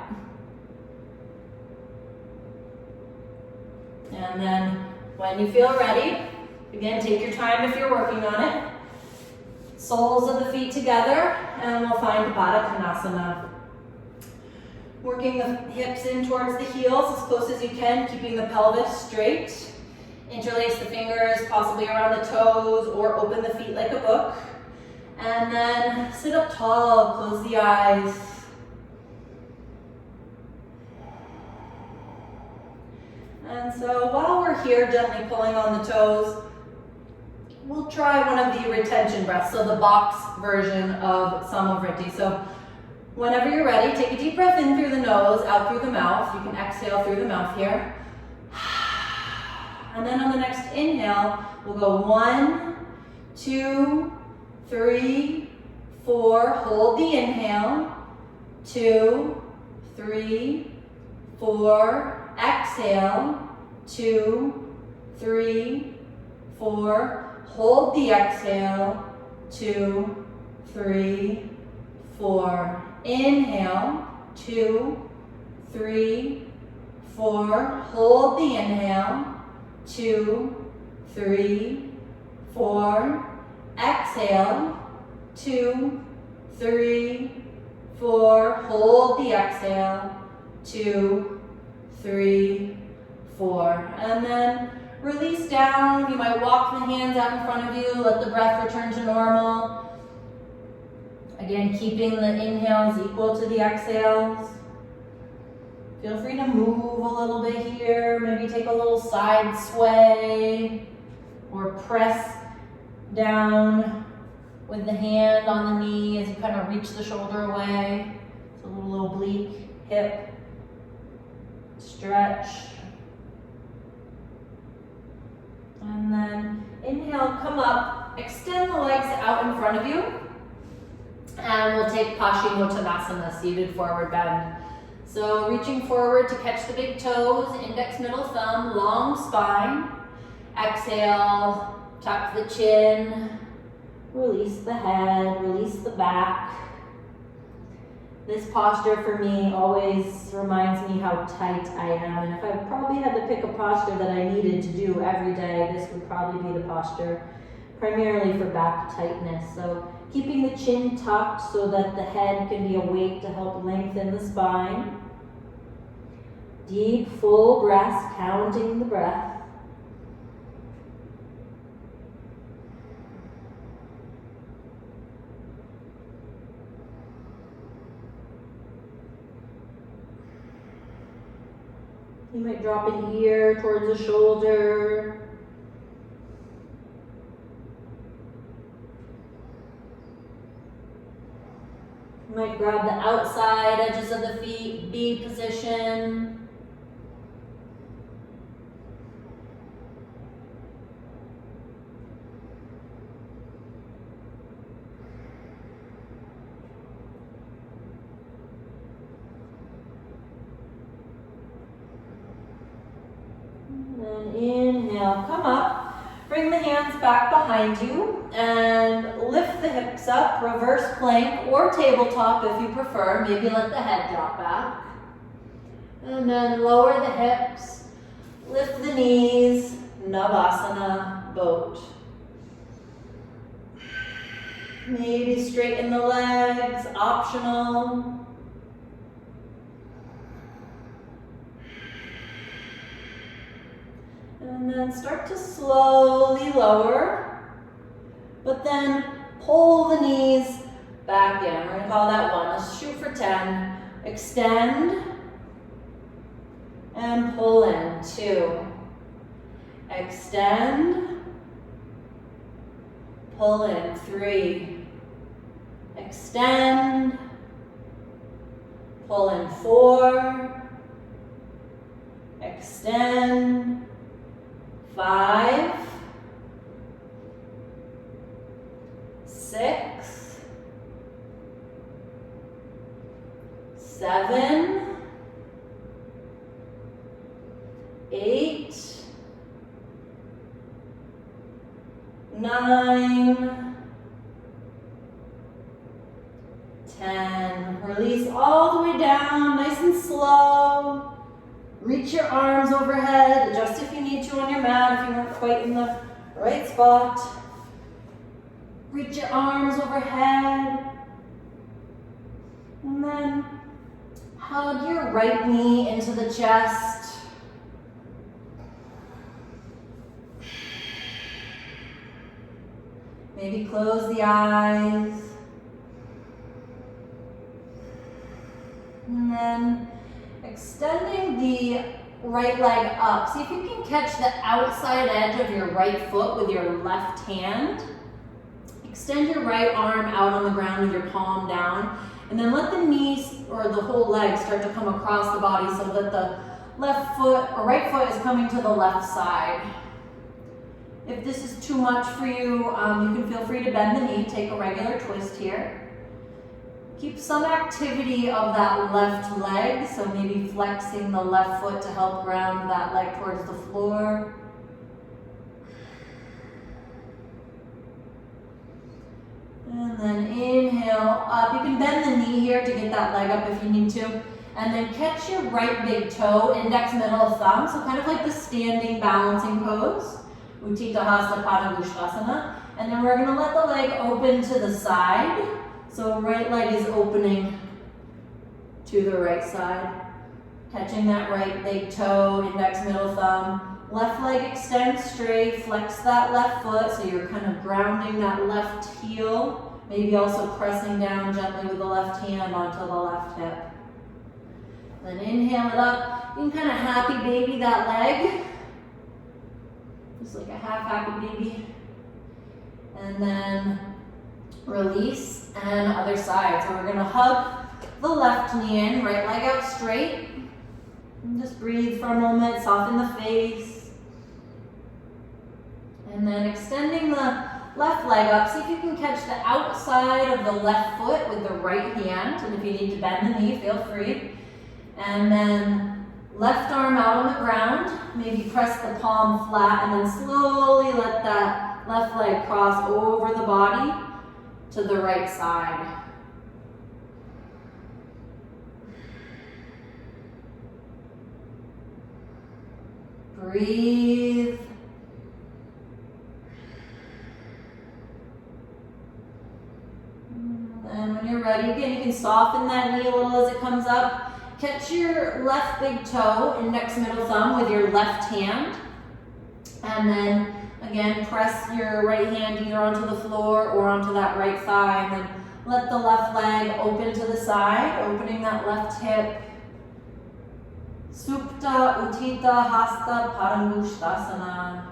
And then when you feel ready, again, take your time if you're working on it. Soles of the feet together, and we'll find Baddha Konasana. Working the hips in towards the heels as close as you can, keeping the pelvis straight. Interlace the fingers, possibly around the toes, or open the feet like a book. And then sit up tall, close the eyes. And so while we're here, gently pulling on the toes, we'll try one of the retention breaths, so the box version of Vritti. So whenever you're ready, take a deep breath in through the nose, out through the mouth. You can exhale through the mouth here. And then on the next inhale, we'll go 1, 2, 3, 4. Hold the inhale. 2, 3, 4. Exhale. 2, 3, 4. Hold the exhale. 2, 3, 4. Inhale. 2, 3, 4. Hold the inhale. 2, 3, 4. Exhale. 2, 3, 4. Hold the exhale. 2, 3, 4. And then release down. You might walk the hands out in front of you. Let the breath return to normal. Again, keeping the inhales equal to the exhales. Feel free to move a little bit here, maybe take a little side sway or press down with the hand on the knee as you kind of reach the shoulder away. It's a little oblique hip stretch. And then inhale, come up, extend the legs out in front of you. And we'll take Paschimottanasana, seated forward bend. So reaching forward to catch the big toes, index, middle thumb, long spine. Exhale, tuck the chin, release the head, release the back. This posture for me always reminds me how tight I am. And if I probably had to pick a posture that I needed to do every day, this would probably be the posture, primarily for back tightness. So keeping the chin tucked so that the head can be awake to help lengthen the spine. Deep, full breaths, counting the breath. You might drop an ear towards the shoulder. You might grab the outside edges of the feet, B position. And inhale, come up. Bring the hands back behind you and lift the hips up, reverse plank or tabletop if you prefer. Maybe let the head drop back. And then lower the hips, lift the knees, Navasana, boat. Maybe straighten the legs, optional. And then start to slowly lower, but then pull the knees back in. We're gonna call that one. Let's shoot for 10. Extend and pull in. 2. Extend, pull in. 3. Extend, pull in. 4. Extend. 5, 6, 7, 8, 9, 10. Release all the way down, nice and slow. Reach your arms overhead, adjust if you need to on your mat, if you weren't quite in the right spot. Reach your arms overhead. And then hug your right knee into the chest. Maybe close the eyes. And then extending the right leg up. See if you can catch the outside edge of your right foot with your left hand. Extend your right arm out on the ground with your palm down. And then let the knees or the whole leg start to come across the body so that the left foot or right foot is coming to the left side. If this is too much for you, you can feel free to bend the knee, take a regular twist here. Keep some activity of that left leg, so maybe flexing the left foot to help ground that leg towards the floor. And then inhale up. You can bend the knee here to get that leg up if you need to. And then catch your right big toe, index, middle thumb, so kind of like the standing balancing pose. Utthita Hasta Padangusthasana. And then we're going to let the leg open to the side. So right leg is opening to the right side. Catching that right big toe, index, middle thumb. Left leg extends straight, flex that left foot so you're kind of grounding that left heel. Maybe also pressing down gently with the left hand onto the left hip. Then inhale it up. You can kind of happy baby that leg. Just like a half happy baby. And then release and other side. So we're gonna hug the left knee in, right leg out straight. And just breathe for a moment, soften the face. And then extending the left leg up. See if you can catch the outside of the left foot with the right hand. And if you need to bend the knee, feel free. And then left arm out on the ground. Maybe press the palm flat and then slowly let that left leg cross over the body to the right side. Breathe. And when you're ready, again, you can soften that knee a little as it comes up. Catch your left big toe, index middle thumb, with your left hand. And then, again, press your right hand either onto the floor or onto that right thigh. And then let the left leg open to the side, opening that left hip. Supta Uttita Hasta Parangushtasana.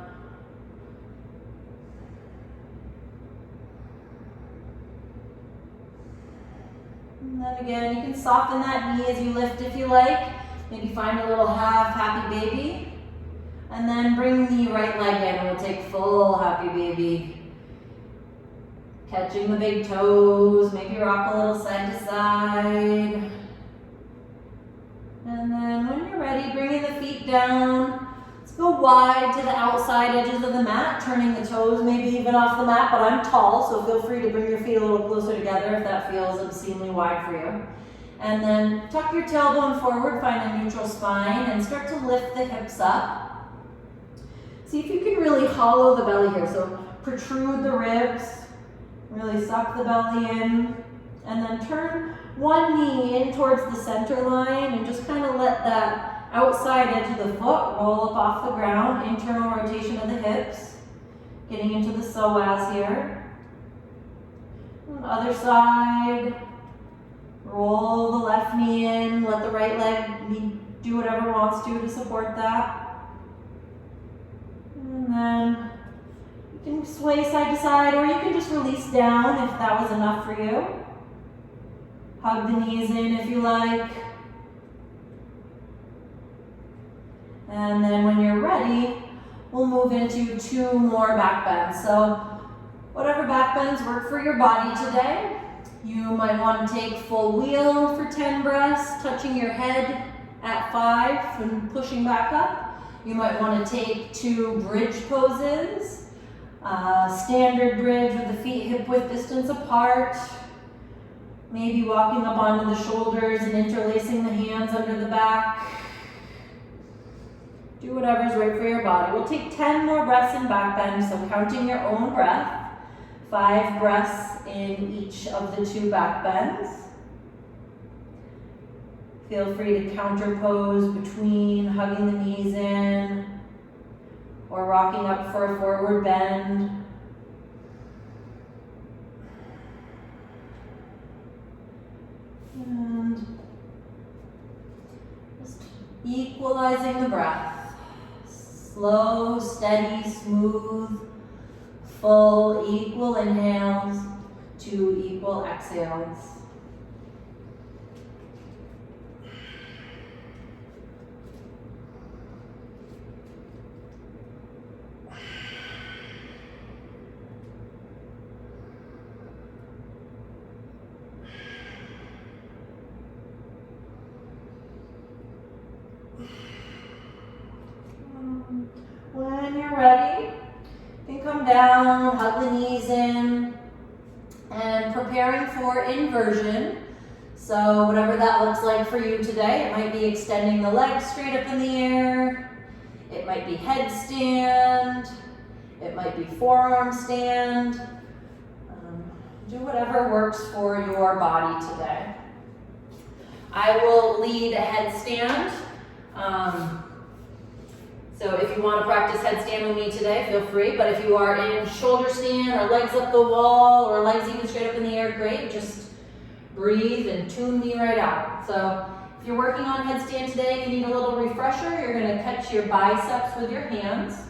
And then again, you can soften that knee as you lift if you like. Maybe find a little half happy baby. And then bring the right leg in. We'll take full happy baby. Catching the big toes. Maybe rock a little side to side. And then when you're ready, bringing the feet down. Let's go wide to the outside edges of the mat, turning the toes maybe even off the mat, but I'm tall, so feel free to bring your feet a little closer together if that feels obscenely wide for you. And then tuck your tailbone forward, find a neutral spine, and start to lift the hips up. See if you can really hollow the belly here. So protrude the ribs, really suck the belly in, and then turn one knee in towards the center line and just kind of let that outside edge of the foot roll up off the ground, internal rotation of the hips, getting into the psoas here. On the other side, roll the left knee in, let the right leg do whatever it wants to support that. And then you can sway side to side, or you can just release down if that was enough for you. Hug the knees in if you like. And then when you're ready, we'll move into 2 more back bends. So whatever back bends work for your body today. You might want to take full wheel for 10 breaths, touching your head at 5 and pushing back up. You might want to take 2 bridge poses. Standard bridge with the feet hip width distance apart. Maybe walking up onto the shoulders and interlacing the hands under the back. Do whatever's right for your body. We'll take 10 more breaths in back bend, so counting your own breath. 5 breaths in each of the 2 back bends. Feel free to counter pose between hugging the knees in or rocking up for a forward bend. And just equalizing the breath. Slow, steady, smooth, full, equal inhales to equal exhales. When you're ready, you can come down, hug the knees in, and preparing for inversion. So whatever that looks like for you today, it might be extending the legs straight up in the air, it might be headstand, it might be forearm stand. Do whatever works for your body today. I will lead a headstand. So if you want to practice headstand with me today, feel free. But if you are in shoulder stand or legs up the wall or legs even straight up in the air, great. Just breathe and tune me right out. So if If you're working on headstand today and you need a little refresher, you're going to catch your biceps with your hands,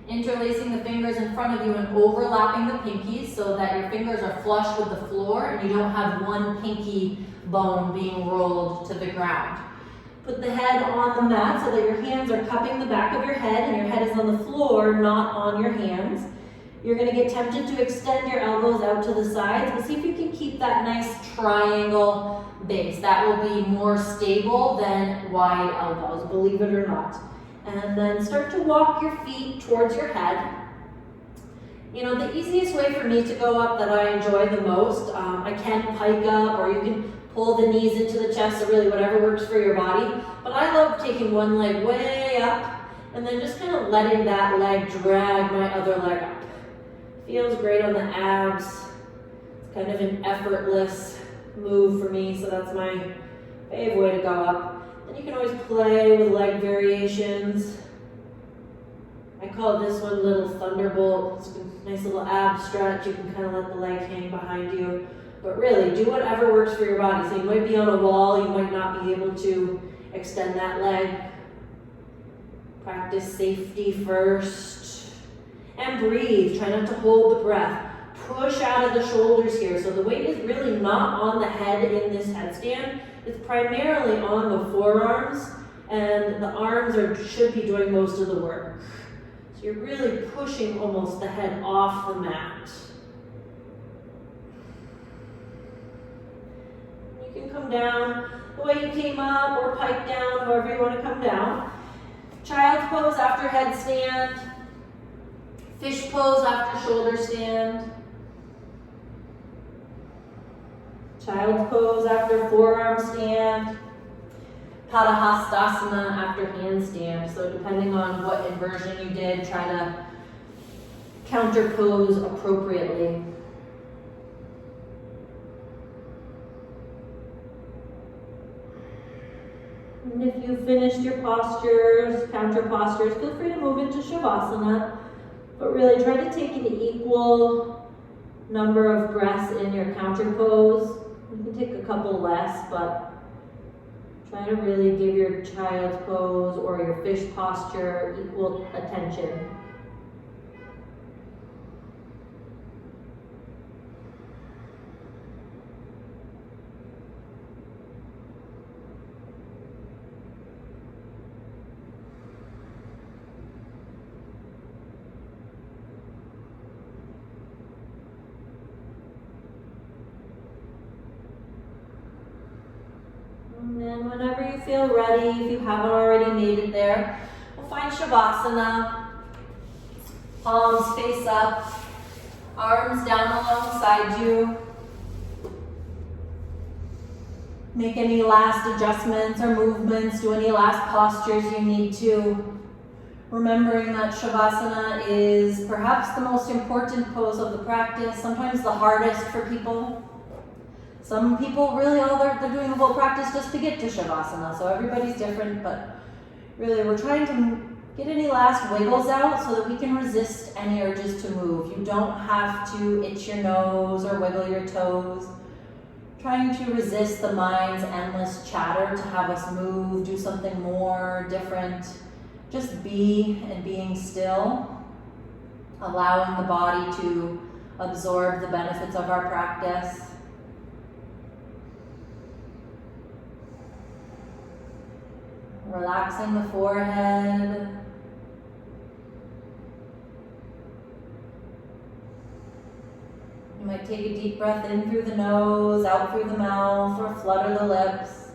interlacing the fingers in front of you and overlapping the pinkies so that your fingers are flush with the floor and you don't have one pinky bone being rolled to the ground. Put the head on the mat so that your hands are cupping the back of your head and your head is on the floor, not on your hands. You're going to get tempted to extend your elbows out to the sides, but see if you can keep that nice triangle base. That will be more stable than wide elbows, believe it or not. And then start to walk your feet towards your head. You know, the easiest way for me to go up that I enjoy the most, I can pike up or you can pull the knees into the chest, or really whatever works for your body. But I love taking one leg way up and then just kind of letting that leg drag my other leg up. Feels great on the abs. It's kind of an effortless move for me, so that's my favorite way to go up. Then you can always play with leg variations. I call this one Little Thunderbolt. It's a nice little ab stretch. You can kind of let the leg hang behind you. But really, do whatever works for your body. So you might be on a wall, you might not be able to extend that leg. Practice safety first. And breathe. Try not to hold the breath. Push out of the shoulders here. So the weight is really not on the head in this headstand. It's primarily on the forearms, and the arms should be doing most of the work. So you're really pushing almost the head off the mat. You can come down the way you came up or pike down, however you want to come down. Child's pose after headstand. Fish pose after shoulder stand. Child's pose after forearm stand. Padahastasana after handstand. So depending on what inversion you did, try to counter pose appropriately. And if you've finished your postures, counter postures, feel free to move into Shavasana. But really try to take an equal number of breaths in your counter pose. You can take a couple less, but try to really give your child's pose or your fish posture equal attention. And then whenever you feel ready, if you haven't already made it there, we'll find Shavasana. Palms face up, arms down alongside you. Make any last adjustments or movements, do any last postures you need to. Remembering that Shavasana is perhaps the most important pose of the practice, sometimes the hardest for people. Some people really, they're doing the whole practice just to get to Shavasana, so everybody's different, but really we're trying to get any last wiggles out so that we can resist any urges to move. You don't have to itch your nose or wiggle your toes. Trying to resist the mind's endless chatter to have us move, do something more different. Just be and being still, allowing the body to absorb the benefits of our practice. Relaxing the forehead. You might take a deep breath in through the nose, out through the mouth, or flutter the lips.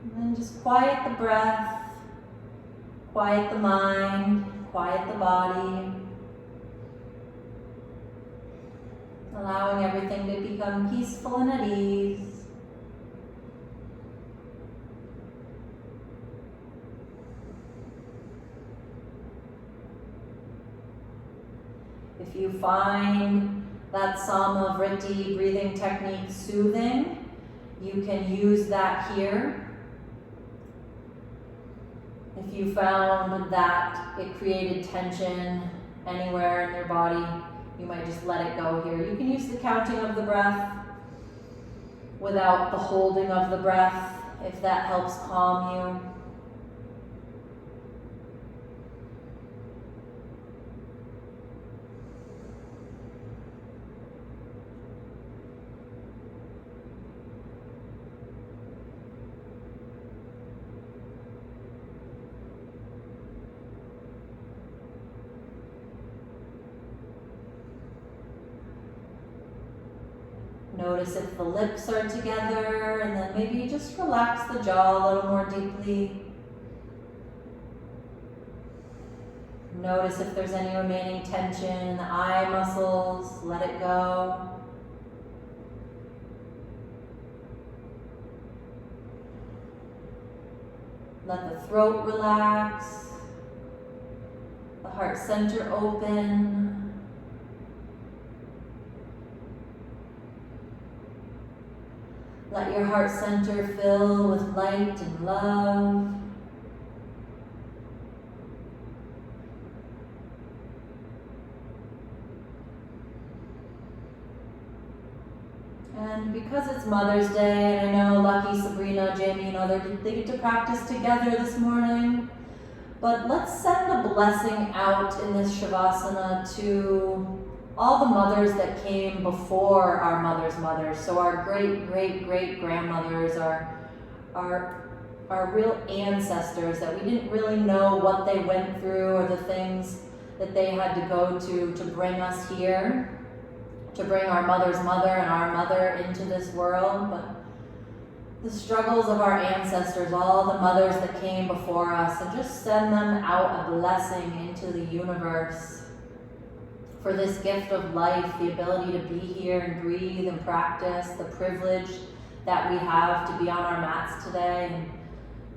And then just quiet the breath, quiet the mind, quiet the body. Allowing everything to become peaceful and at ease. If you find that Sama Vritti breathing technique soothing, you can use that here. If you found that it created tension anywhere in your body, you might just let it go here. You can use the counting of the breath without the holding of the breath, if that helps calm you. Notice if the lips are together, and then maybe just relax the jaw a little more deeply. Notice if there's any remaining tension in the eye muscles, let it go. Let the throat relax, the heart center open. Let your heart center fill with light and love. And because it's Mother's Day, and I know Lucky, Sabrina, Jamie, they get to practice together this morning, but let's send a blessing out in this Shavasana to all the mothers that came before our mother's mothers. So our great-great-great-grandmothers, our real ancestors that we didn't really know what they went through or the things that they had to go to bring us here, to bring our mother's mother and our mother into this world. But the struggles of our ancestors, all the mothers that came before us, and just send them out a blessing into the universe for this gift of life, the ability to be here and breathe and practice, the privilege that we have to be on our mats today. And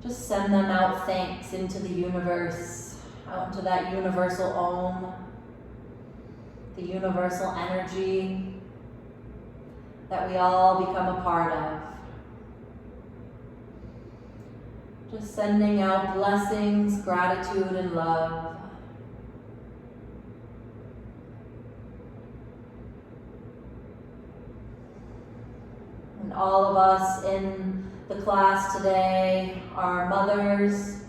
just send them out thanks into the universe, out into that universal Om, the universal energy that we all become a part of. Just sending out blessings, gratitude, and love. And all of us in the class today are mothers.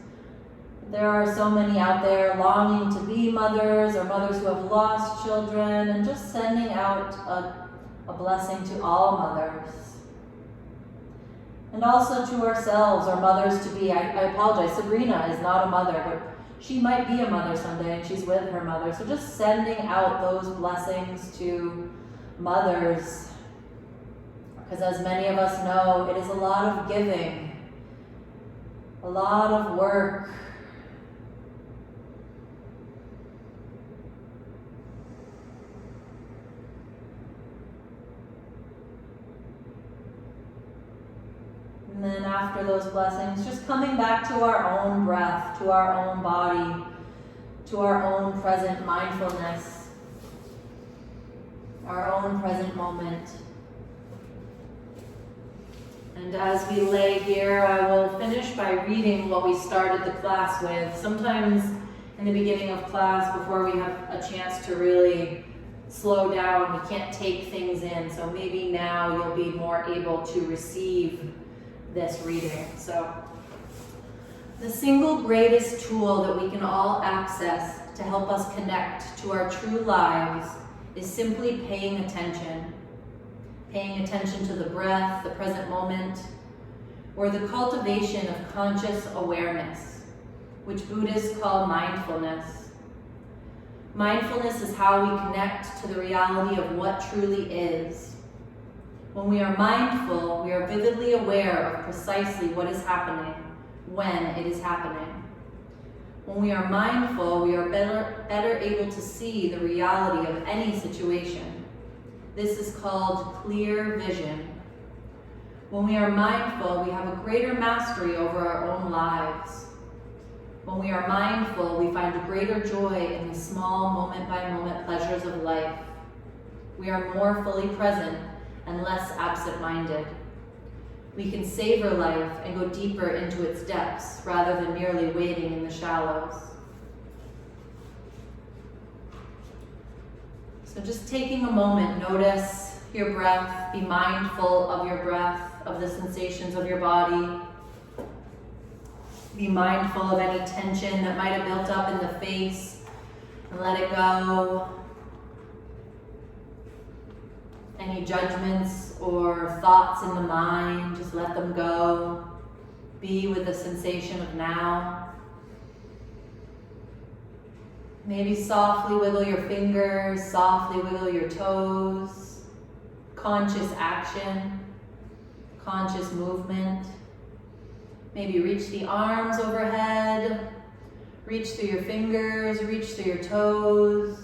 There are so many out there longing to be mothers or mothers who have lost children, and just sending out a blessing to all mothers. And also to ourselves, or mothers to be. I apologize, Sabrina is not a mother, but she might be a mother someday, and she's with her mother. So just sending out those blessings to mothers. Because as many of us know, it is a lot of giving, a lot of work. And then after those blessings, just coming back to our own breath, to our own body, to our own present mindfulness, our own present moment. And as we lay here, I will finish by reading what we started the class with. Sometimes in the beginning of class, before we have a chance to really slow down, we can't take things in. So maybe now you'll be more able to receive this reading. So, the single greatest tool that we can all access to help us connect to our true lives is simply paying attention. Paying attention to the breath, the present moment, or the cultivation of conscious awareness, which Buddhists call mindfulness. Mindfulness is how we connect to the reality of what truly is. When we are mindful, we are vividly aware of precisely what is happening, when it is happening. When we are mindful, we are better able to see the reality of any situation. This is called clear vision. When we are mindful, we have a greater mastery over our own lives. When we are mindful, we find greater joy in the small moment-by-moment pleasures of life. We are more fully present and less absent-minded. we can savor life and go deeper into its depths rather than merely wading in the shallows. So just taking a moment, notice your breath, be mindful of your breath, of the sensations of your body. Be mindful of any tension that might have built up in the face and let it go. Any judgments or thoughts in the mind, just let them go. Be with the sensation of now. Maybe softly wiggle your fingers, softly wiggle your toes. Conscious action, conscious movement. Maybe reach the arms overhead, reach through your fingers, reach through your toes.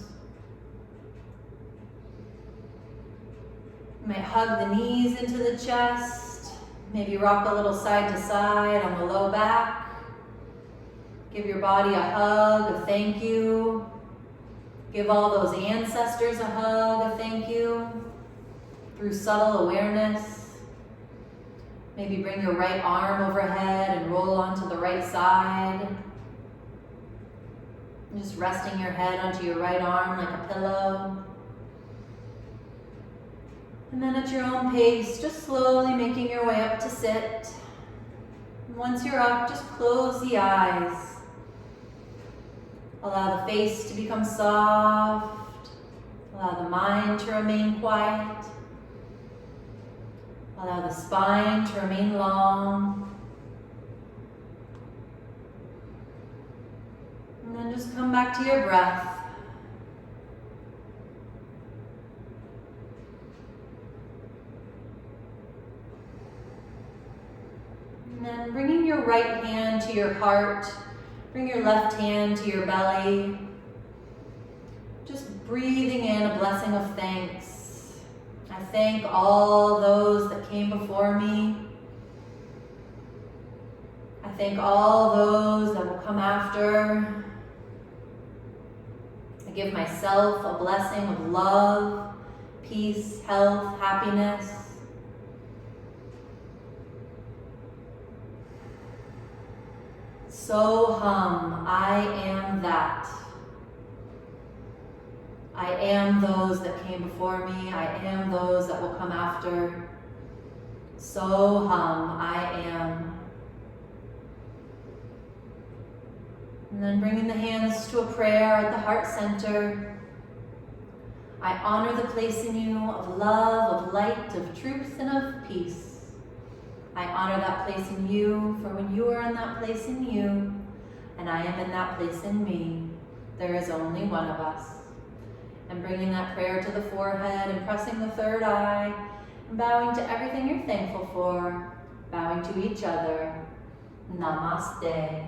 You might hug the knees into the chest, maybe rock a little side to side on the low back. Give your body a hug, a thank you. Give all those ancestors a hug, a thank you, through subtle awareness. Maybe bring your right arm overhead and roll onto the right side. Just resting your head onto your right arm like a pillow. And then at your own pace, just slowly making your way up to sit. And once you're up, just close the eyes. Allow the face to become soft. Allow the mind to remain quiet. Allow the spine to remain long. And then just come back to your breath. And then bringing your right hand to your heart, bring your left hand to your belly. Just breathing in a blessing of thanks. I thank all those that came before me. I thank all those that will come after. I give myself a blessing of love, peace, health, happiness. So hum, I am that. I am those that came before me. I am those that will come after. So hum, I am. And then bringing the hands to a prayer at the heart center. I honor the place in you of love, of light, of truth, and of peace. I honor that place in you, for when you are in that place in you, and I am in that place in me, there is only one of us. And bringing that prayer to the forehead and pressing the third eye, and bowing to everything you're thankful for, bowing to each other. Namaste.